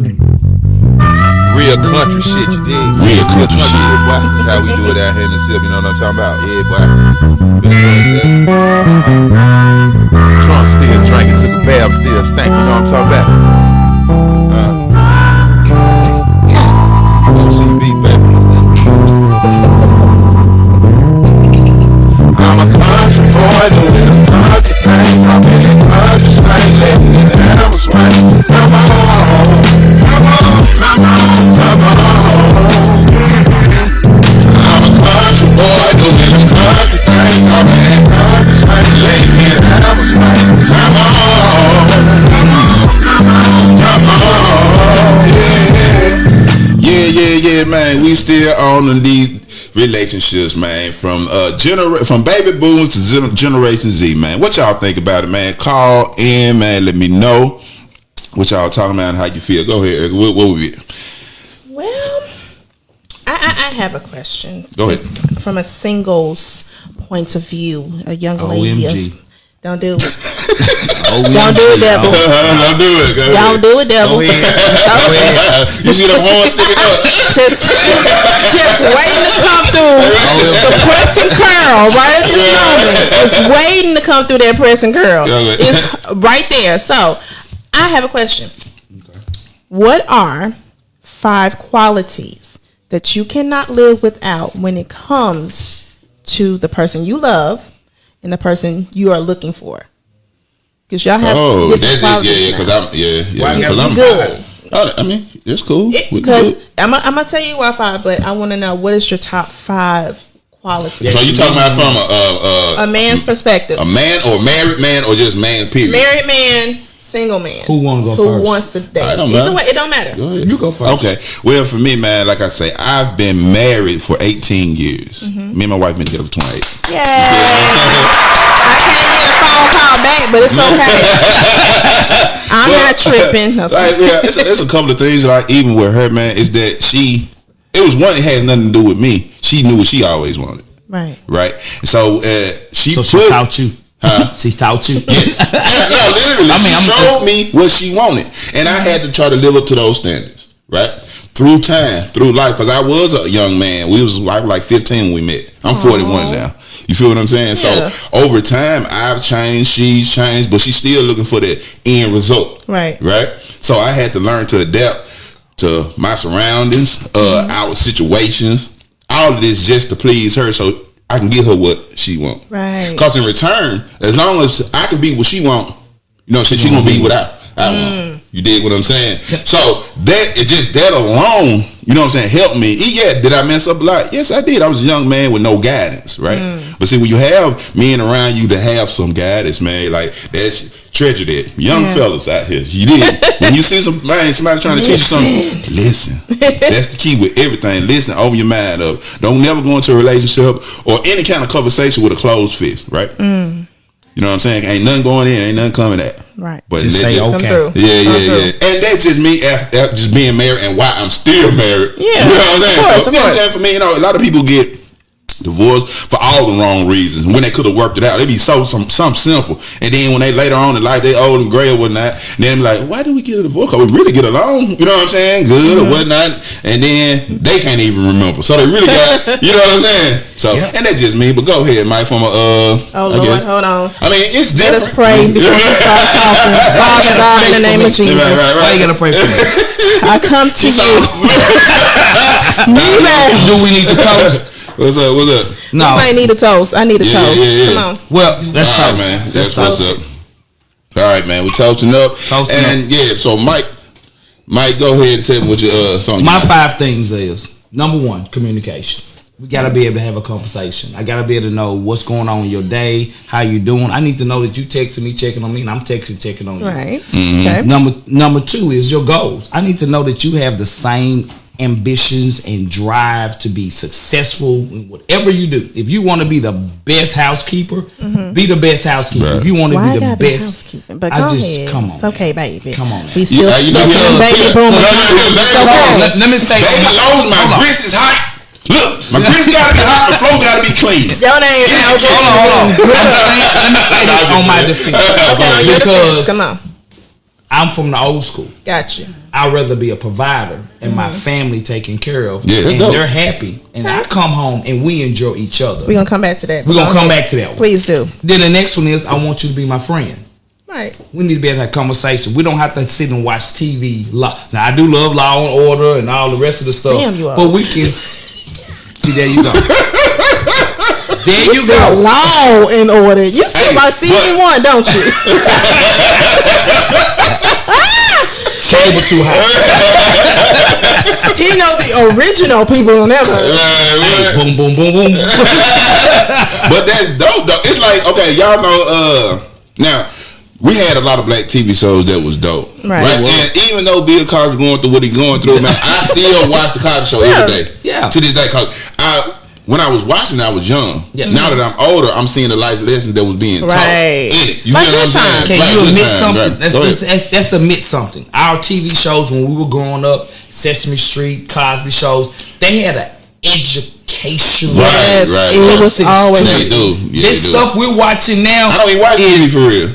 Real country shit, you dig? Real country shit. Boy. That's how we do it out here in the city. You know what I'm talking about? Yeah, boy. Trump still drinking to the bab, still stank. You know what I'm talking about? O.C.B, baby. I'm a country boy doing a country thing. I'm in that country slang, letting it hammer swing. Come on, come on, come on, come on. I'm a country boy doing a country thing. I'm in that country slang, letting it hammer swing. Come on, come on, come on, come on. Yeah, man. We still on these relationships, man. From baby boomers to Generation Z, man. What y'all think about it, man? Call in, man. Let me know what y'all talking about and how you feel. Go ahead, Eric. What would be? Well, I have a question. Go ahead. From a singles point of view, a young lady. OMG. Don't do it. OMG. Don't do it, devil. Don't do it. Go Don't do it, devil. You see the horn sticking up? Just waiting to come through the pressing curl right at this moment. It's waiting to come through that pressing curl. It's right there. So, I have a question. Okay. What are 5 qualities that you cannot live without when it comes to the person you love and the person you are looking for? Because y'all have different qualities. Because I'm good. I mean, it's cool. Because I'm gonna tell you why 5, but I want to know what is your top 5 qualities. So you talking about from a man's perspective? A man or married man or just man? Period. Married man, single man. Who want to go Who first? wants to date? Either way, it don't matter. Go ahead. You go first. Okay. Well, for me, man, like I say, I've been married for 18 years. Me and my wife been together for 28. Yay! I can't get a phone call back, but it's okay. I'm not tripping. Like, it's a couple of things. Like even with her, man, is that it was one that has nothing to do with me. She knew what she always wanted. Right. So she taught you. Huh? She taught you. Yes. No, literally. She showed me what she wanted, and I had to try to live up to those standards. Right. Through time, through life, because I was a young man. I was like 15 when we met. I'm 41 now. You feel what I'm saying? Yeah. So over time, I've changed, she's changed, but she's still looking for that end result. Right. So I had to learn to adapt to my surroundings, our situations, all of this just to please her, so I can give her what she wants. Right. Because in return, as long as I can be what she wants, you know, she's gonna be what I want. You dig what I'm saying? So that alone, you know what I'm saying, helped me. Yeah, did I mess up a lot? Yes, I did. I was a young man with no guidance, right? But see, when you have men around you to have some guidance, man, like that's treasure that. Young fellas out here, you did. When you see somebody trying to teach you something, listen. That's the key with everything. Listen, open your mind up. Don't never go into a relationship or any kind of conversation with a closed fist, right? You know what I'm saying? Ain't nothing going in, ain't nothing coming out. Right. But just say okay. Yeah. And that's just me after just being married and why I'm still married. Yeah. You know what I'm saying? Of course. You know what I'm saying? For me, you know, a lot of people get divorced for all the wrong reasons when they could have worked it out. They be something simple, and then when they later on in life they old and gray or whatnot, and then like, why do we get a divorce? Cause we really get along, you know what I'm saying, good or whatnot, and then they can't even remember, so they really got, you know what I'm saying. So and that's just me. But go ahead, Mike. From oh Lord, hold on. I mean, it's different. Let us pray before we start talking. Father God, in the name of Jesus, why you gotta pray for me? I come to you. Do we need to toast? What's up? No. You might need a toast. I need a toast. Yeah. Come on. Well, that's all right, man. That's what's up. All right, man. We're toasting up. So Mike, go ahead and tell me what your song. My 5 things is, number 1, communication. We gotta be able to have a conversation. I gotta be able to know what's going on in your day, how you doing. I need to know that you texting me, checking on me, and I'm checking on you. Right. Okay. Number 2 is your goals. I need to know that you have the same ambitions and drive to be successful in whatever you do. If you want to be the best housekeeper, be the best housekeeper. Right. If you want to be the best housekeeping, but go ahead. Come on. It's okay, baby. Come on. We still stuck in baby boom. Let me say, my grits is hot. Look, my grits gotta be hot. The floor gotta be clean. Your name. Hold on. Let me say this on my defense. Okay, because come on. I'm from the old school. Gotcha. I'd rather be a provider and my family taken care of. Yeah, and they're happy. And I come home and we enjoy each other. We're going to come back to that. We're going to come back to that one. Please do. Then the next one is I want you to be my friend. Right. We need to be able to have conversation. We don't have to sit and watch TV. Now, I do love Law and Order and all the rest of the stuff. Damn, you are. But we can... See, there you go. There you go. Law and Order. You still by season 1, don't you? Cable too high. He know the original people on that one. Hey, boom, boom, boom, boom. But that's dope, though. It's like, okay, y'all know, now, we had a lot of black TV shows that was dope. Right. And even though Bill Cosby going through what he going through, man, I still watch the Cosby Show every day. Yeah. To this day, cause when I was watching it, I was young. Yeah. Now that I'm older, I'm seeing the life lessons that was being taught in it. You like feel what I'm saying? Can like you admit time, something? Right. Let's admit something. Our TV shows when we were growing up, Sesame Street, Cosby shows, they had an education. Right. It was always. They do. Yeah, This stuff we're watching now. I don't even watch TV for real.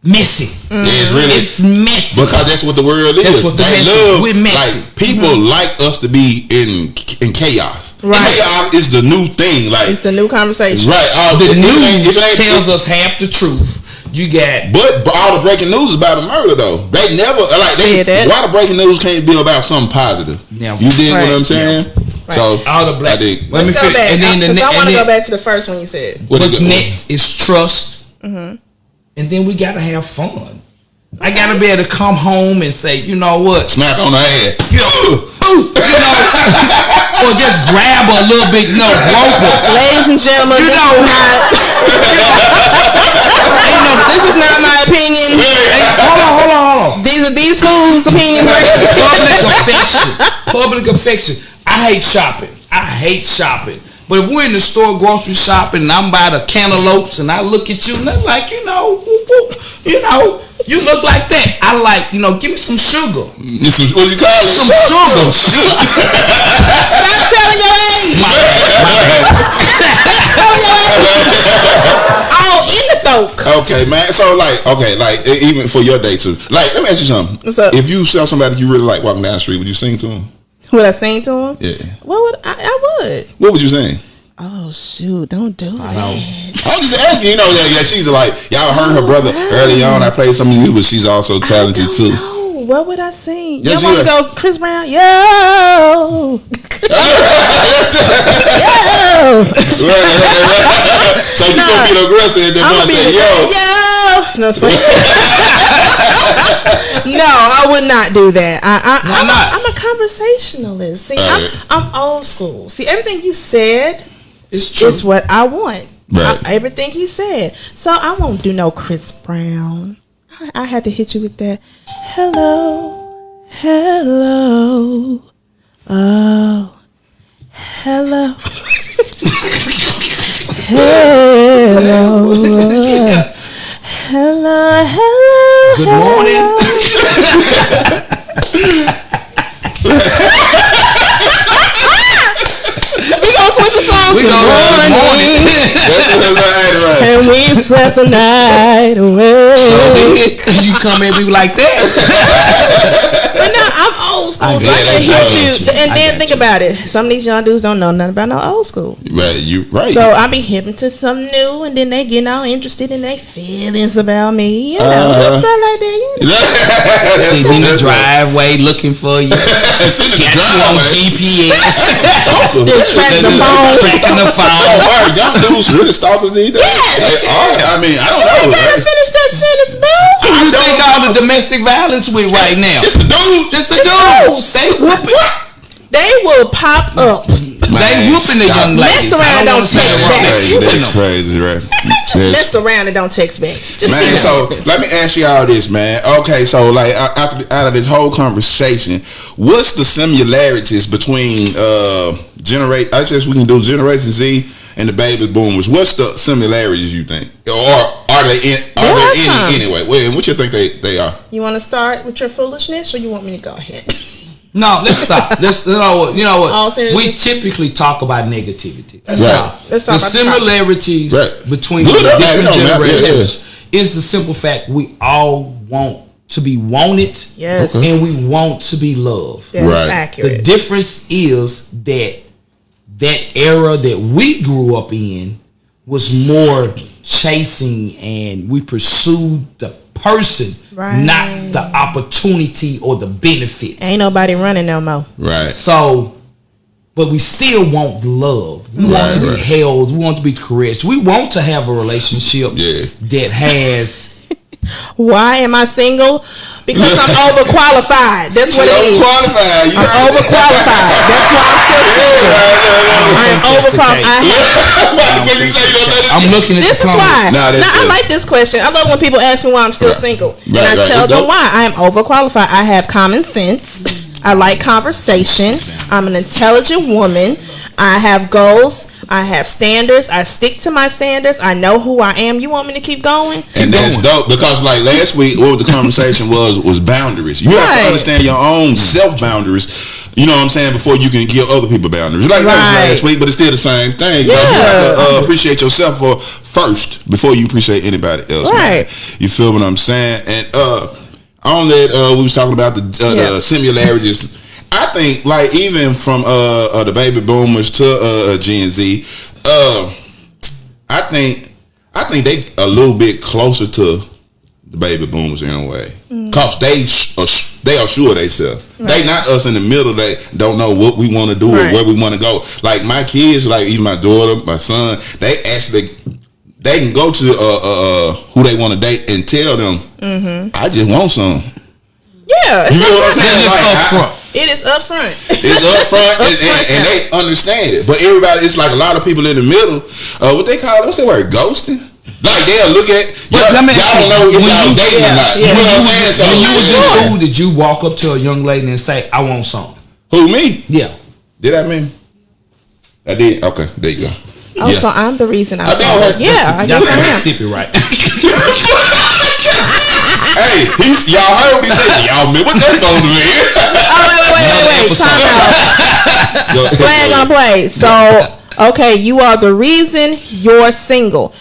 Messy. Yeah, It's messy. Because that's what the world is. That's what they love. We're messy. Like people like us to be in chaos. Right. Chaos is the new thing. Like It's the new conversation. right. The news tells us half the truth. You got, but all the breaking news is about a murder though. They never like. Why the breaking news can't be about something positive? Yeah. You dig Right. what I'm saying? Right. So all the black. I dig. Let's go back. Because I want to go back. back to the first one you said. But next is trust, and then we gotta have fun. I gotta be able to come home and say, you know what, Smack on the head. Or just grab a little bit, rope her. Ladies and gentlemen, this is not my opinion. Hold on. These are these fools' opinions. Public affection. I hate shopping. But if we're in the store grocery shopping and I'm by the cantaloupes and I look at you and I'm like, you look like that. I like, give me some sugar. What you call it? Some sugar. Stop telling your age. All in the throat. Okay, man. So like even for your day too. Like, let me ask you something. What's up? If you saw somebody you really like walking down the street, would you sing to them? Would I sing to him? Yeah. What would I would. What would you sing? Oh shoot! Don't do that. I'm just asking. Yeah. She's like, y'all heard her brother early on. I played some new, but she's also talented too. No, what would I sing? Yes, you want to go Chris Brown? Yo. So you gonna be the aggressor and then I'm say yo. No, it's funny. No, I would not do that. I'm a conversationalist. See, I'm old school. See, everything you said is what I want. Right. Everything he said. So I won't do no Chris Brown. I had to hit you with that. Hello. Oh. Hello. Hello. Good morning. We gonna switch the song. We gonna good morning. Right. And we slept the night away. You come at me like that. But no, I'm old school, so I can hit you. And then think about it. Some of these young dudes don't know nothing about no old school. Right, you right. So I be hipping to something new, and then they getting all interested in their feelings about me. Stuff like that. See me in the driveway looking for you. Sitting in the Got you on driveway. GPS. Tracking the phone. Tracking the phone. All right, young dudes really stalkers these days. Yes. I mean, I don't You know. gotta Right? finish that sentence, bro. Who you think all the domestic violence with right now? It's the dude. It's the dudes. They whooping. They will pop up. They whooping the young ladies. Mess around, don't text back. That's crazy, right? Just mess around and don't text back. Just Man, so let me ask you all this, man. Okay, so like out of this whole conversation, what's the similarities between I guess we can do Generation Z and the baby boomers? What's the similarities you think, or are there any anyway? Well, what you think they are? You want to start with your foolishness, or you want me to go ahead? No, let's stop. You know what? seriously? We typically talk about negativity. Let's talk The about similarities Right. between Good, the okay, different no, man, generations is the simple fact we all want to be wanted, Yes. and we want to be loved. That is accurate. The difference is that era that we grew up in was more chasing, and we pursued the person, not the opportunity or the benefit. Ain't nobody running no more. Right. So, but we still want love. We want to be held. We want to be caressed. We want to have a relationship that has. Why am I single? Because I'm overqualified. That's what it is. Overqualified. I'm overqualified. That's why I'm still single. I am overqualified. I'm looking at this is why. Now I like this question. I love when people ask me why I'm still single, and I tell them why. I am overqualified. I have common sense. I like conversation. I'm an intelligent woman. I have goals. I have standards. I stick to my standards. I know who I am. You want me to keep going? And that's dope, because like last week, what the conversation was boundaries. You have to understand your own self boundaries. You know what I'm saying? Before you can give other people boundaries. Like that was last week, but it's still the same thing. You have to appreciate yourself first before you appreciate anybody else. Right. Man. You feel what I'm saying? And on that, we was talking about the similarities. I think, like, even from the baby boomers to Gen Z, I think they a little bit closer to the baby boomers in a way, cause they are sure they self. They not us in the middle. They don't know what we want to do or where we want to go. Like my kids, like even my daughter, my son, they can go to who they want to date and tell them, I just want some. Yeah, you know what I'm saying? It is upfront. It's upfront, and they understand it. But everybody, it's like a lot of people in the middle. What they call it? What's the word? Ghosting. Like they'll look at y'all don't know if y'all dating or not. You know what I'm saying? So when you was in school, did you walk up to a young lady and say, "I want some"? Who, me? Yeah. Did I mean? I did. Okay, there you go. Oh, so I'm the reason I saw her. Yeah, I guess I am. Mississippi, right? Hey, y'all heard what he said. Y'all remember what they're going to be. Wait. Time out. Flag on play. So, okay, you are the reason you're single.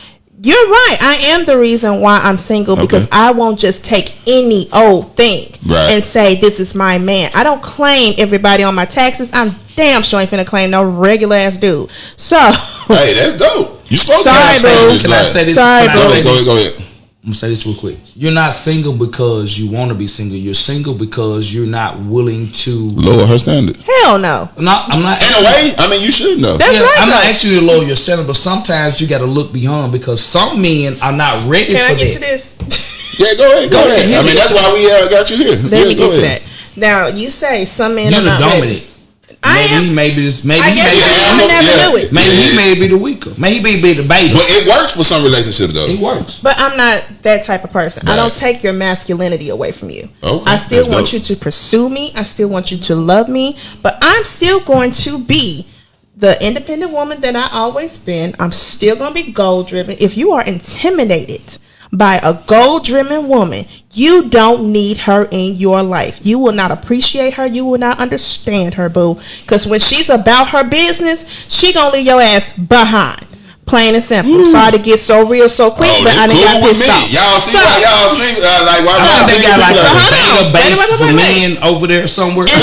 You're right. I am the reason why I'm single, because I won't just take any old thing and say this is my man. I don't claim everybody on my taxes. I'm damn sure ain't finna claim no regular ass dude. So, hey, that's dope. You supposed to have boo. Can I say this? Sorry, boo. Go ahead. I'm gonna say this real quick. You're not single because you want to be single. You're single because you're not willing to lower her standard. Hell no. I'm not. In a way, I mean, you should know. That's right. I'm not asking you to lower your standard, but sometimes you got to look beyond, because some men are not ready for that. Can I get to this? Yeah, go ahead. I mean, that's why we got you here. Let me get to that. Now, you say some men are not ready. Maybe he may be the weaker. Maybe he be the beta. But it works for some relationships, though. It works. But I'm not that type of person. I don't take your masculinity away from you. Okay, I still want you to pursue me. I still want you to love me. But I'm still going to be the independent woman that I always been. I'm still going to be goal driven. If you are intimidated by a goal-driven woman, you don't need her in your life. You will not appreciate her. You will not understand her, boo. Because when she's about her business, she gonna leave your ass behind. Plain and simple. Sorry to get so real so quick, but I done got pissed off. Y'all see why y'all think like why they got like a database for men over there somewhere. And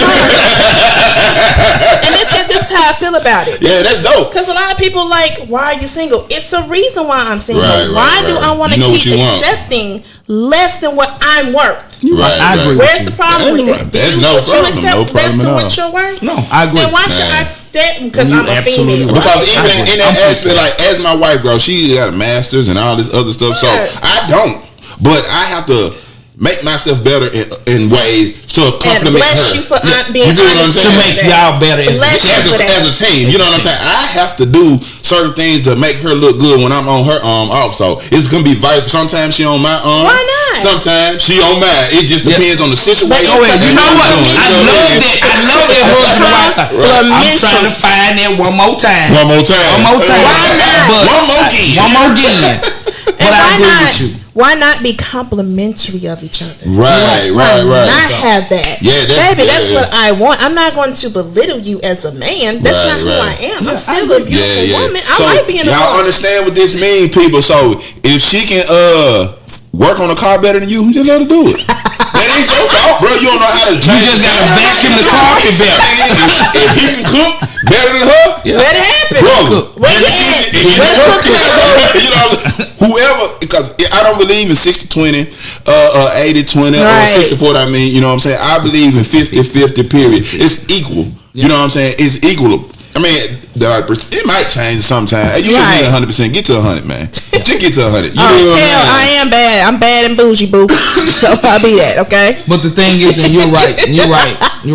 this is how I feel about it. Yeah, that's dope. Because a lot of people like, why are you single? It's a reason why I'm single. Why do I want to keep accepting less than what I'm worth? I agree. Where's the problem with that? There's no problem. No problem at all. What you're worth? No, I agree. Then why should I step? Because I'm a female. Because even in that aspect, like as my wife, bro, she got a master's and all this other stuff. So I don't, but I have to make myself better in ways to compliment her. You for being honest. To make y'all better as a team. You know what I'm saying? I have to do certain things to make her look good when I'm on her arm also. It's going to be vital. Sometimes she on my arm. Why not? Sometimes she on mine. It just depends on the situation. You know what? I love that husband and wife. I'm trying to find that one more time. One more time. Why not? One more again. But I agree with you. Why not be complimentary of each other? Right. Not have that. Yeah, that's what I want. I'm not going to belittle you as a man. That's not who I am. I'm still a beautiful woman. I like being a woman. Y'all understand what this means, people. So if she can work on a car better than you, just let her do it. ain't your fault, bro. You don't know how to change. You just gotta vacuum the carpet better. If he can cook better than her, Let it happen. brother. Where you at? You know, whoever, because I don't believe in 60-20, 80-20, or 60-40. I mean, you know what I'm saying? I believe in 50-50, period. It's equal. You know what I'm saying? It's equal. I mean, it might change sometime. You just need 100%. Get to 100, man. Just get to 100. You know what I am bad. I'm bad and bougie, boo. So I'll be that, okay? But the thing is, and you're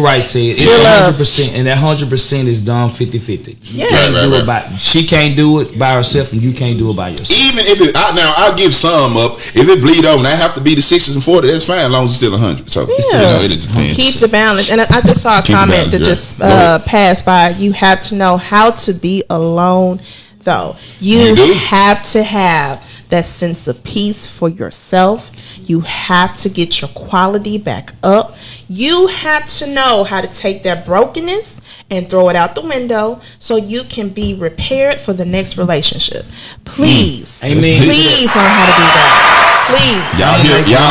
right, Sid. It's 100%, and that 100% is done 50-50. You can't do it by, she can't do it by herself, and you can't do it by yourself. Even if now I'll give some up. If it bleed over, and I have to be the 60s and 40s, that's fine, as long as it's still 100. So it's still, it depends. Keep the balance. And I just saw a comment that just passed by. You have to know how to be alone, though. You have to have that sense of peace for yourself. You have to get your quality back up. You have to know how to take that brokenness and throw it out the window so you can be repaired for the next relationship. Please. Amen. Please learn how to do that. Please. Y'all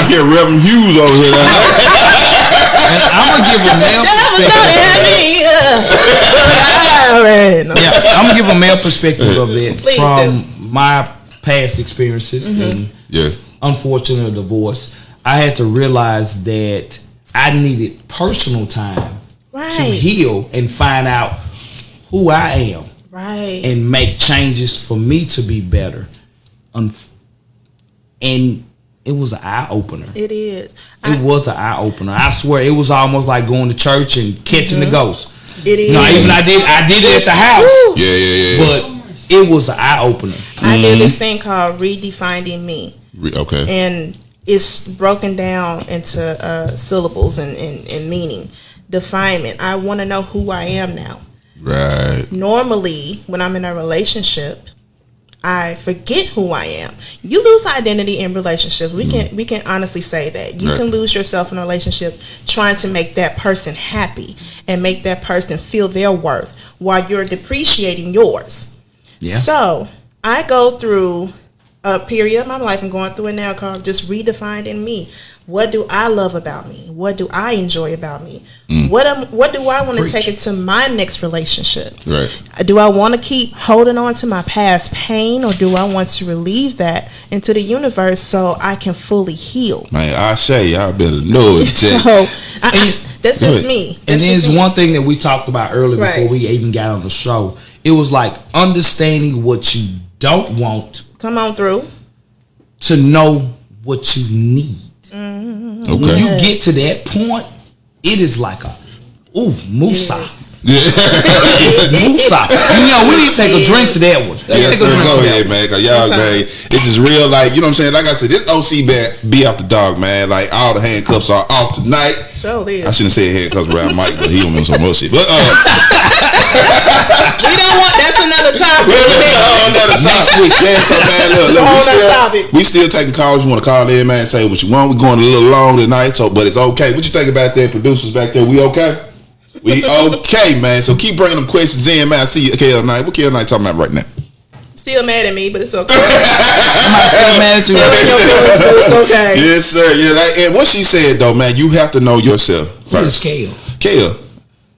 hear Reverend Hughes over here. And I'm gonna give a male perspective. I'm gonna give a male perspective of it from my past experiences and unfortunate divorce. I had to realize that I needed personal time to heal and find out who I am, and make changes for me to be better. And it was an eye opener. It is. It was an eye opener. I swear, it was almost like going to church and catching the ghost. It is. You know, even I did it at the house. Yeah. But it was an eye opener. I did this thing called redefining me. Okay. And it's broken down into syllables and meaning. Definement. I want to know who I am now. Right. Normally, when I'm in a relationship, I forget who I am. You lose identity in relationships. We can honestly say that. You can lose yourself in a relationship trying to make that person happy and make that person feel their worth while you're depreciating yours. Yeah. So I go through a period of my life, I'm going through it now, called just redefining me. What do I love about me? What do I enjoy about me? What do I want to take into my next relationship? Right. Do I want to keep holding on to my past pain, or do I want to relieve that into the universe so I can fully heal? Man, I say y'all better know it. So that's just me. And there's one thing that we talked about earlier before we even got on the show. It was like understanding what you don't want. Come on through. To know what you need. Okay. When you get to that point, it is like Musa. Musa. You know, we need to take a drink to that one. Yes, sir. Go ahead, man. Cause y'all, man, it's just real. Like, you know what I'm saying? Like I said, this O.C.B off the dog, man. Like, all the handcuffs are off tonight. So I shouldn't say handcuffs around Mike, but he don't mean so much shit. But we don't want. That's another topic. Another topic. Yeah, so man, look, we still taking calls. You want to call in, man? Say what you want. We're going a little long tonight, but it's okay. What you think about that, producers back there? We okay? We okay, man. So keep bringing them questions in, man. I see you, KL Knight. What KL Knight talking about right now? Still mad at me, but it's okay. I'm not still mad at you. But it's okay. Yes, sir. Yeah, like, and what she said though, man, you have to know yourself first. Kale,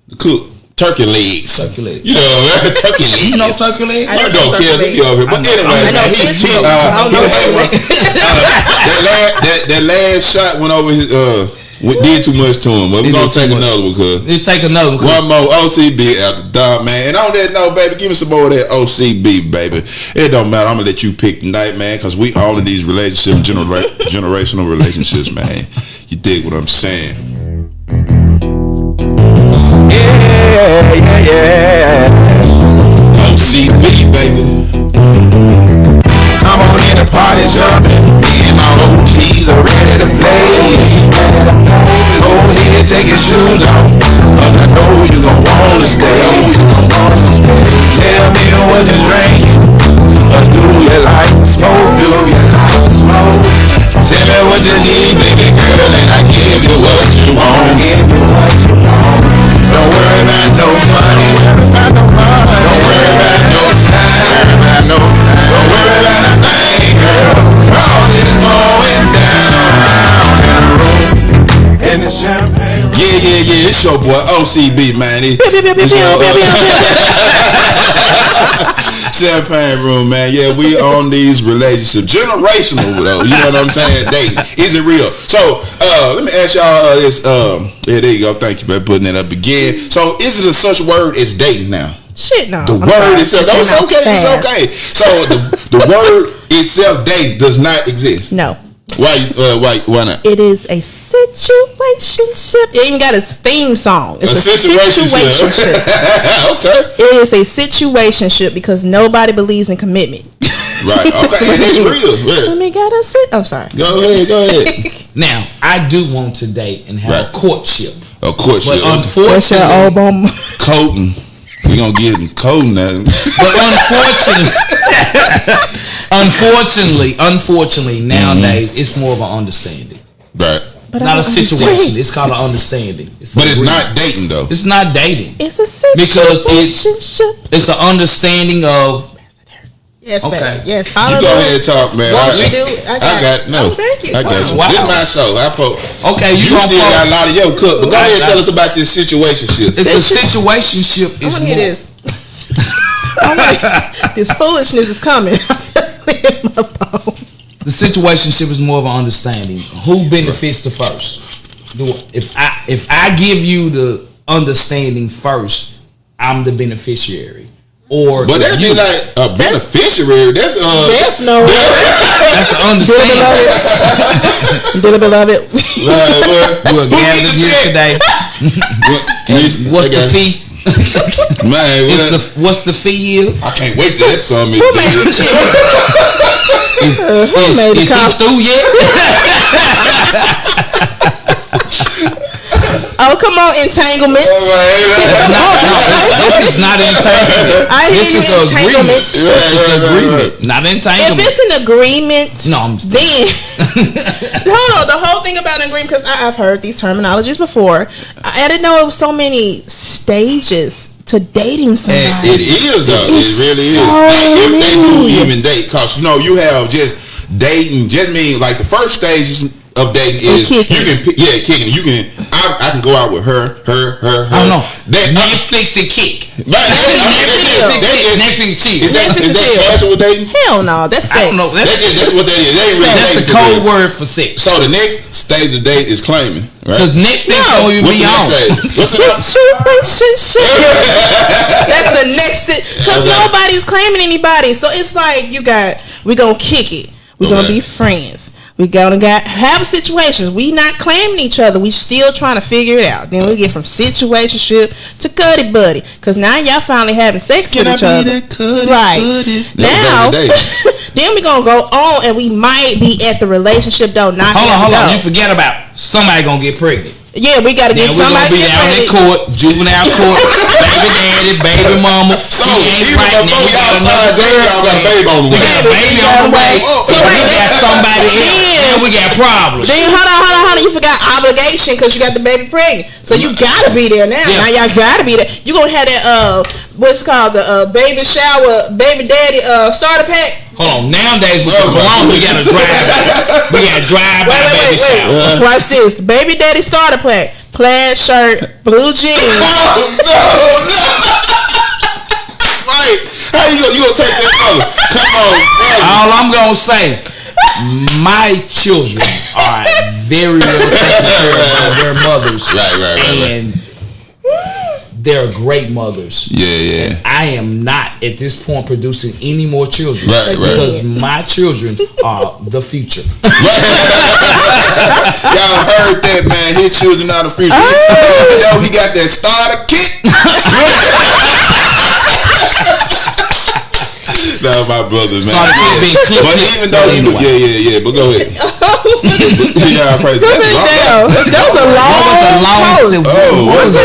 the cook. Turkey legs. You know, turkey legs. You know turkey legs? I know Kale. He over here. But anyway, man, that last shot went over his did too much to him. But we're gonna take another one, cuz. Let's take another one. One more O.C.B out the dog, man. And on that note, baby, give me some more of that O.C.B, baby. It don't matter. I'm gonna let you pick tonight, man, because we all in these relationships, generational relationships, man. You dig what I'm saying? Yeah. O.C.B, baby. Come on in, the party jumping. Me and my OGs are ready to play. Go ahead, take your shoes off, cause I know you gon' wanna stay. Tell me what you drinking, or do you like to smoke? Tell me what you need, baby girl, and I give you what you want. Don't worry about no money. Don't worry about no time. Don't worry about a thing, girl. Cause it's going down in the room. It's your boy OCB, man. Champagne room, man. Yeah, we on these relationships, generational though. You know what I'm saying? Dating, is it real? So, let me ask y'all this. Yeah, there you go. Thank you for putting that up again. So, is it a such word as dating now? Shit, no. The word itself. No, it's okay. It's okay. So the word itself, dating, does not exist. No. Why not? It is a situationship. It even got its theme song. It's a situationship. Okay. It is a situationship because nobody believes in commitment. Right. Okay. And it's real. Yeah. Let me get a sit. I'm sorry. Go ahead. Now, I do want to date and have a courtship. A courtship. But unfortunately, coating. We're gonna get him coating that. But unfortunately, nowadays it's more of an understanding. Right. But not a situation. It's called an understanding. But it's not dating though. It's not dating. It's a situation. Because it's an understanding of. Yes, okay. Baby. Yes. You go ahead and talk, man. What we do? I got no. Oh, thank you. I got you. Wow. This is my show. Okay, you still got a lot of your cook, but go ahead and tell us about this situationship. The situationship is. I want to hear this. This foolishness is coming. The situationship is more of an understanding. Who benefits the first? If I give you the understanding first, I'm the beneficiary. Or but that'd be like a beneficiary. That's no. That's the understanding. Dear beloved. We're gathered here today. What's the fee? Man, what's the fee is? I can't wait till that song is he through yet? Oh, come on, entanglement. This is not entanglement. This is entanglement. This is agreement, not entanglement. If it's an agreement, no, then hold on. The whole thing about an agreement, because I've heard these terminologies before. I didn't know it was so many stages to dating somebody. And it is though. It really is. If they do even date, cause you have just dating. Just mean like the first stage of dating is kicking. You can I can go out with her. I don't know. Netflix and kick. Netflix chill. Is that casual dating? Hell no, that's sex. I don't know. That's what that is. That ain't really that's the code word for sex. So the next stage of date is claiming, right? Because Netflix don't even be on. What's the next stage? That's the next. Because nobody's claiming anybody. So it's like we gonna kick it. We're gonna be friends. We gonna have situations. We not claiming each other. We still trying to figure it out. Then we get from situationship to cuddy buddy. Cause now y'all finally having sex with each other. Right. Now, then we gonna go on and we might be at the relationship though. Hold on. You forget about somebody gonna get pregnant. Yeah, we gotta get somebody. We're gonna be down in court, juvenile court, baby daddy, baby mama. So even before y'all start dating, y'all got a baby on the way. We got a baby on the way. So we got somebody else, and we got problems. Then hold on. You forgot obligation because you got the baby pregnant. So you gotta be there now. Now y'all gotta be there. You gonna have that what's called the baby shower, baby daddy starter pack. Hold on. Nowadays with the cologne, we gotta drive by baby shower. Watch this. Baby daddy starter pack. Plaid shirt, blue jeans. No. Right. How you gonna take that photo? Come on, brother. All I'm gonna say, my children are very well taken care of by their mothers. Right. And they're great mothers. Yeah. I am not at this point producing any more children. Right. Because my children are the future. Y'all heard that, man. His children are the future. Even though he got that starter kit. No, my brother, man. But even though but go ahead. That was a long post.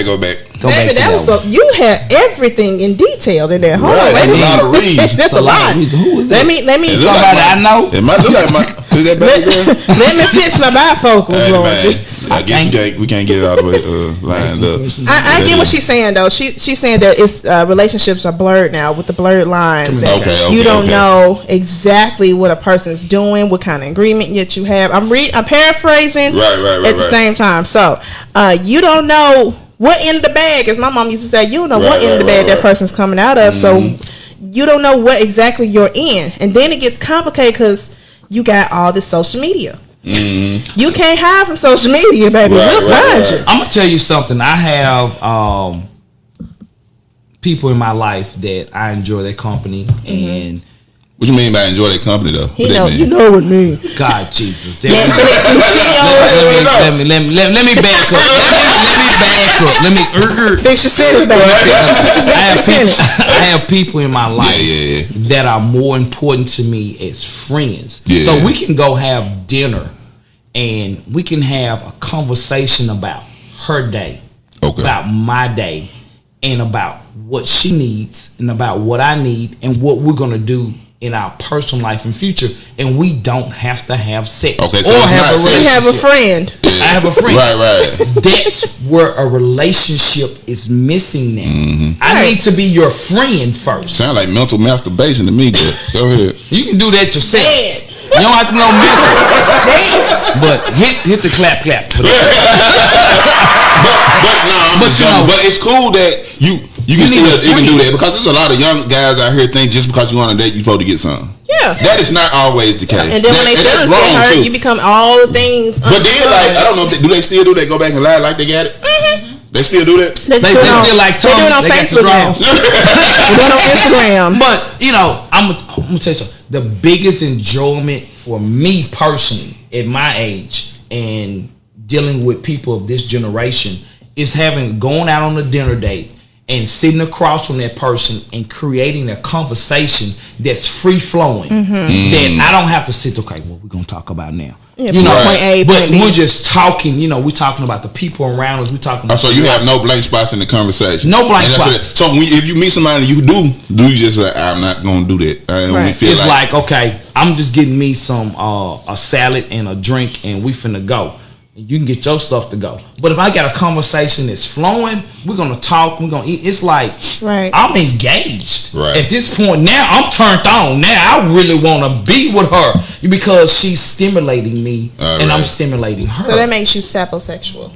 Go back. Baby, that was you had everything in detail in there. Hold on, that's a lot of reads. That's a lot. Who is that? Let me. Somebody I know. It might look like my. Is that baby girl? Let me fix my bifocals, Hey, Lord man, Jesus. I guess we can't get it all the way lined up. I get what she's saying though. She's saying that it's relationships are blurred now with the blurred lines. And you don't know exactly what a person's doing, what kind of agreement yet you have. I'm paraphrasing at the same time. So you don't know what end of the bag, as my mom used to say, you don't know what end of the bag that person's coming out of. So you don't know what exactly you're in, and then it gets complicated because you got all this social media. You can't hide from social media, baby. We'll find you. I'm gonna tell you something. I have people in my life that I enjoy their company, and what you mean by enjoy their company though? You know what I mean. God Jesus. Let me back up. Let me fix your sentence, baby. I have people in my life that are more important to me as friends. So we can go have dinner and we can have a conversation about her day, about my day, and about what she needs and about what I need and what we're gonna do in our personal life and future, and we don't have to have sex so or have a relationship. You have a friend. I have a friend. Right. That's where a relationship is missing now. I need to be your friend first. Sound like mental masturbation to me, but go ahead. You can do that yourself. You don't have to know mental. But hit the clap. But it's cool that you can do that, because there's a lot of young guys out here think just because you want to date, you're supposed to get something. Yeah, that is not always the case. And then when they feelings get hurt, you become all the things. But then, like, I don't know, do they still do that? Go back and lie like they got it. They still do that. They still like Tom. They do it on Facebook now. They do it on Instagram. But I'm gonna tell you something. The biggest enjoyment for me personally at my age and dealing with people of this generation is going out on a dinner date and sitting across from that person and creating a conversation that's free flowing. That I don't have to sit. Okay, what we're gonna talk about now? Yeah, point A, but we're just talking. We're talking about the people around us. We're talking. About so you have no blank spots in the conversation. No blank spots. So if you meet somebody and you do you just like, I'm not gonna do that. It's like okay, I'm just getting me some a salad and a drink, and we finna go. You can get your stuff to go. But if I got a conversation that's flowing, we're gonna talk, we're gonna eat. It's like I'm engaged. At this point now, I'm turned on. Now I really want to be with her because she's stimulating me and I'm stimulating her. So that makes you saposexual.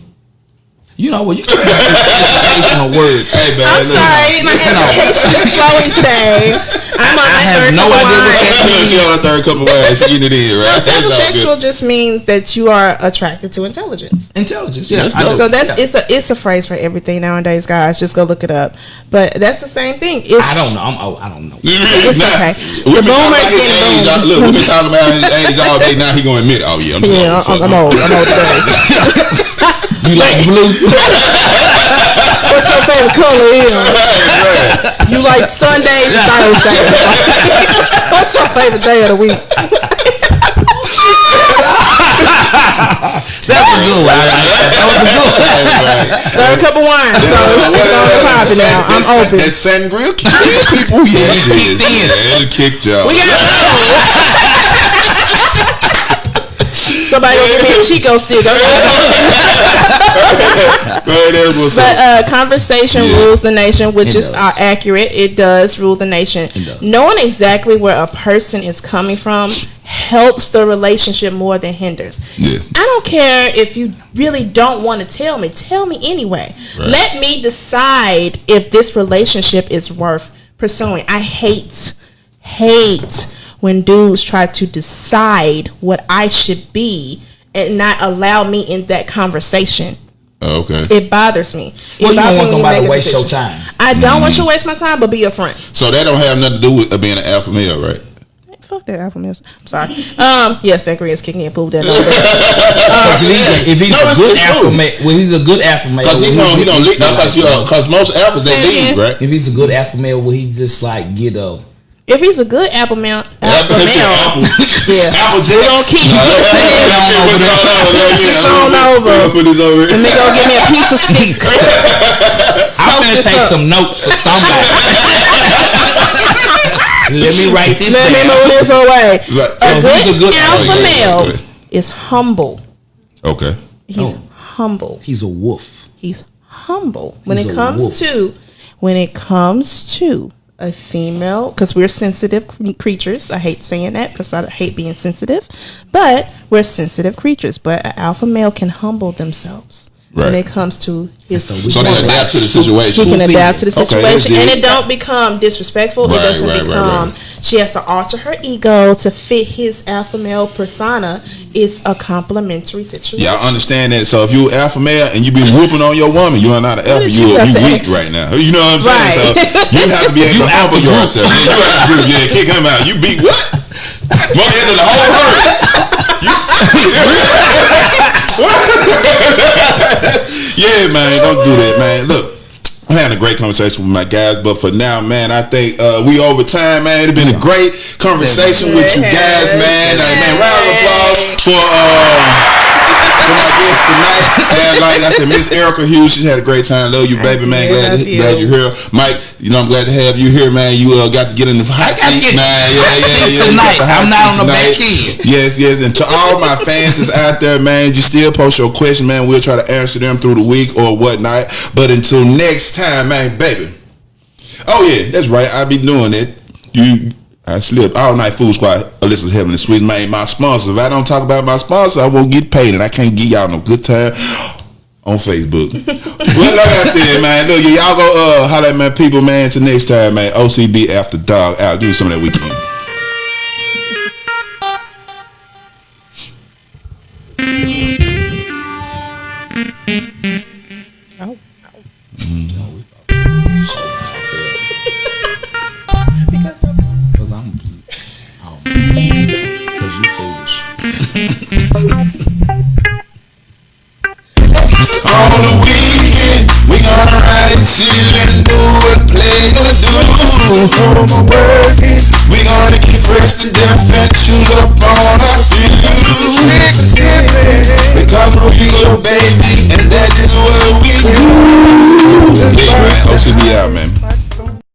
You know what? You can use educational words. Hey, man, I'm sorry, my education is flowing today. I have no idea what that means. She on her third cup of wine. She getting it in, right? Saposexual just means that you are attracted to intelligence. Yeah. So it's a phrase for everything nowadays, guys. Just go look it up. But that's the same thing. I don't know. I don't know. It's okay. The boomers getting boom. Look, we've been talking about his age all day. Now he gonna admit, I'm old. I'm old today. You like blue? What's your favorite color is? You like Sundays or Thursdays? What's your favorite day of the week? That was a good one. That was a good one. Third cup of wine, so it's on the popping now. I'm open. That sangria kicked people. Yes, it is. Yeah, it kicked y'all. We got somebody over here, Chico stick. But conversation rules the nation, which is accurate. It does rule the nation. Knowing exactly where a person is coming from helps the relationship more than hinders. I don't care if you really don't want to tell me. Tell me anyway. Let me decide if this relationship is worth pursuing. I hate when dudes try to decide what I should be and not allow me in that conversation. Okay. It bothers me. Well, you don't want nobody to waste your time. I don't want you to waste my time, but be a friend. So that don't have nothing to do with being an alpha male, right? Fuck that alpha male. I'm sorry. Yes, that Korean's kicking in. Prove that. If he's a good alpha male, well, he's a good alpha male. Because he don't lead. Because most alphas they lead, right? If he's a good alpha male, will he just like get a? If he's a good apple male, yeah, Apple Jacks. We're gonna keep on over. Put this over. And they gonna give me a piece of stick. I'm gonna take some notes for somebody. Let me write this Let me down. move this away. He's a good alpha male Okay. is humble. Okay. He's humble. He's a wolf. He's humble. When He's it a comes wolf. to a female, because we're sensitive creatures. I hate saying that because I hate being sensitive, but we're sensitive creatures. But an alpha male can humble themselves when Right. it comes to his. So So they adapt to the situation. He can adapt to the Okay, that's situation, and good. it don't become disrespectful. Right, It doesn't right, become. right. She has to alter her ego to fit his alpha male persona. It's a complimentary situation. Y'all understand that? So if you alpha male and you been whooping on your woman, you are not an alpha. did You you have to weak ask? right now. You know what I'm saying? Right. So you have to be able to humble yourself. Yeah, you have to yeah, kick him out. You beat what? More into the whole herd. Yeah, man, don't do that, man. Look, I'm having a great conversation with my guys, but for now, man, I think we over time, man. It's been a great conversation with you guys, man. Man, round of applause for my guest tonight. And like I said, Miss Erica Hughes, she's had a great time. Love you, baby, man. Glad you're here, Mike. You know, I'm glad to have you here, man. You got to get in the hot seat, man. Yeah. Tonight, I'm not on the back end. Yes. And to all my fans that's out there, man, just still post your question, man. We'll try to answer them through the week or whatnot. But until next time, man, baby. Oh yeah, that's right. I'll be doing it. I slipped. All Night Food Squad, Alyssa's Heavenly Sweet, man, my sponsor. If I don't talk about my sponsor, I won't get paid, and I can't give y'all no good time on Facebook. Well, like I said, man, look, y'all go holler at my people, man. Till next time, man. OCB After Dog out. Give me some of that weekend. On the weekend, we gonna ride, chill and do what players do. We gonna get fresh to death and choose up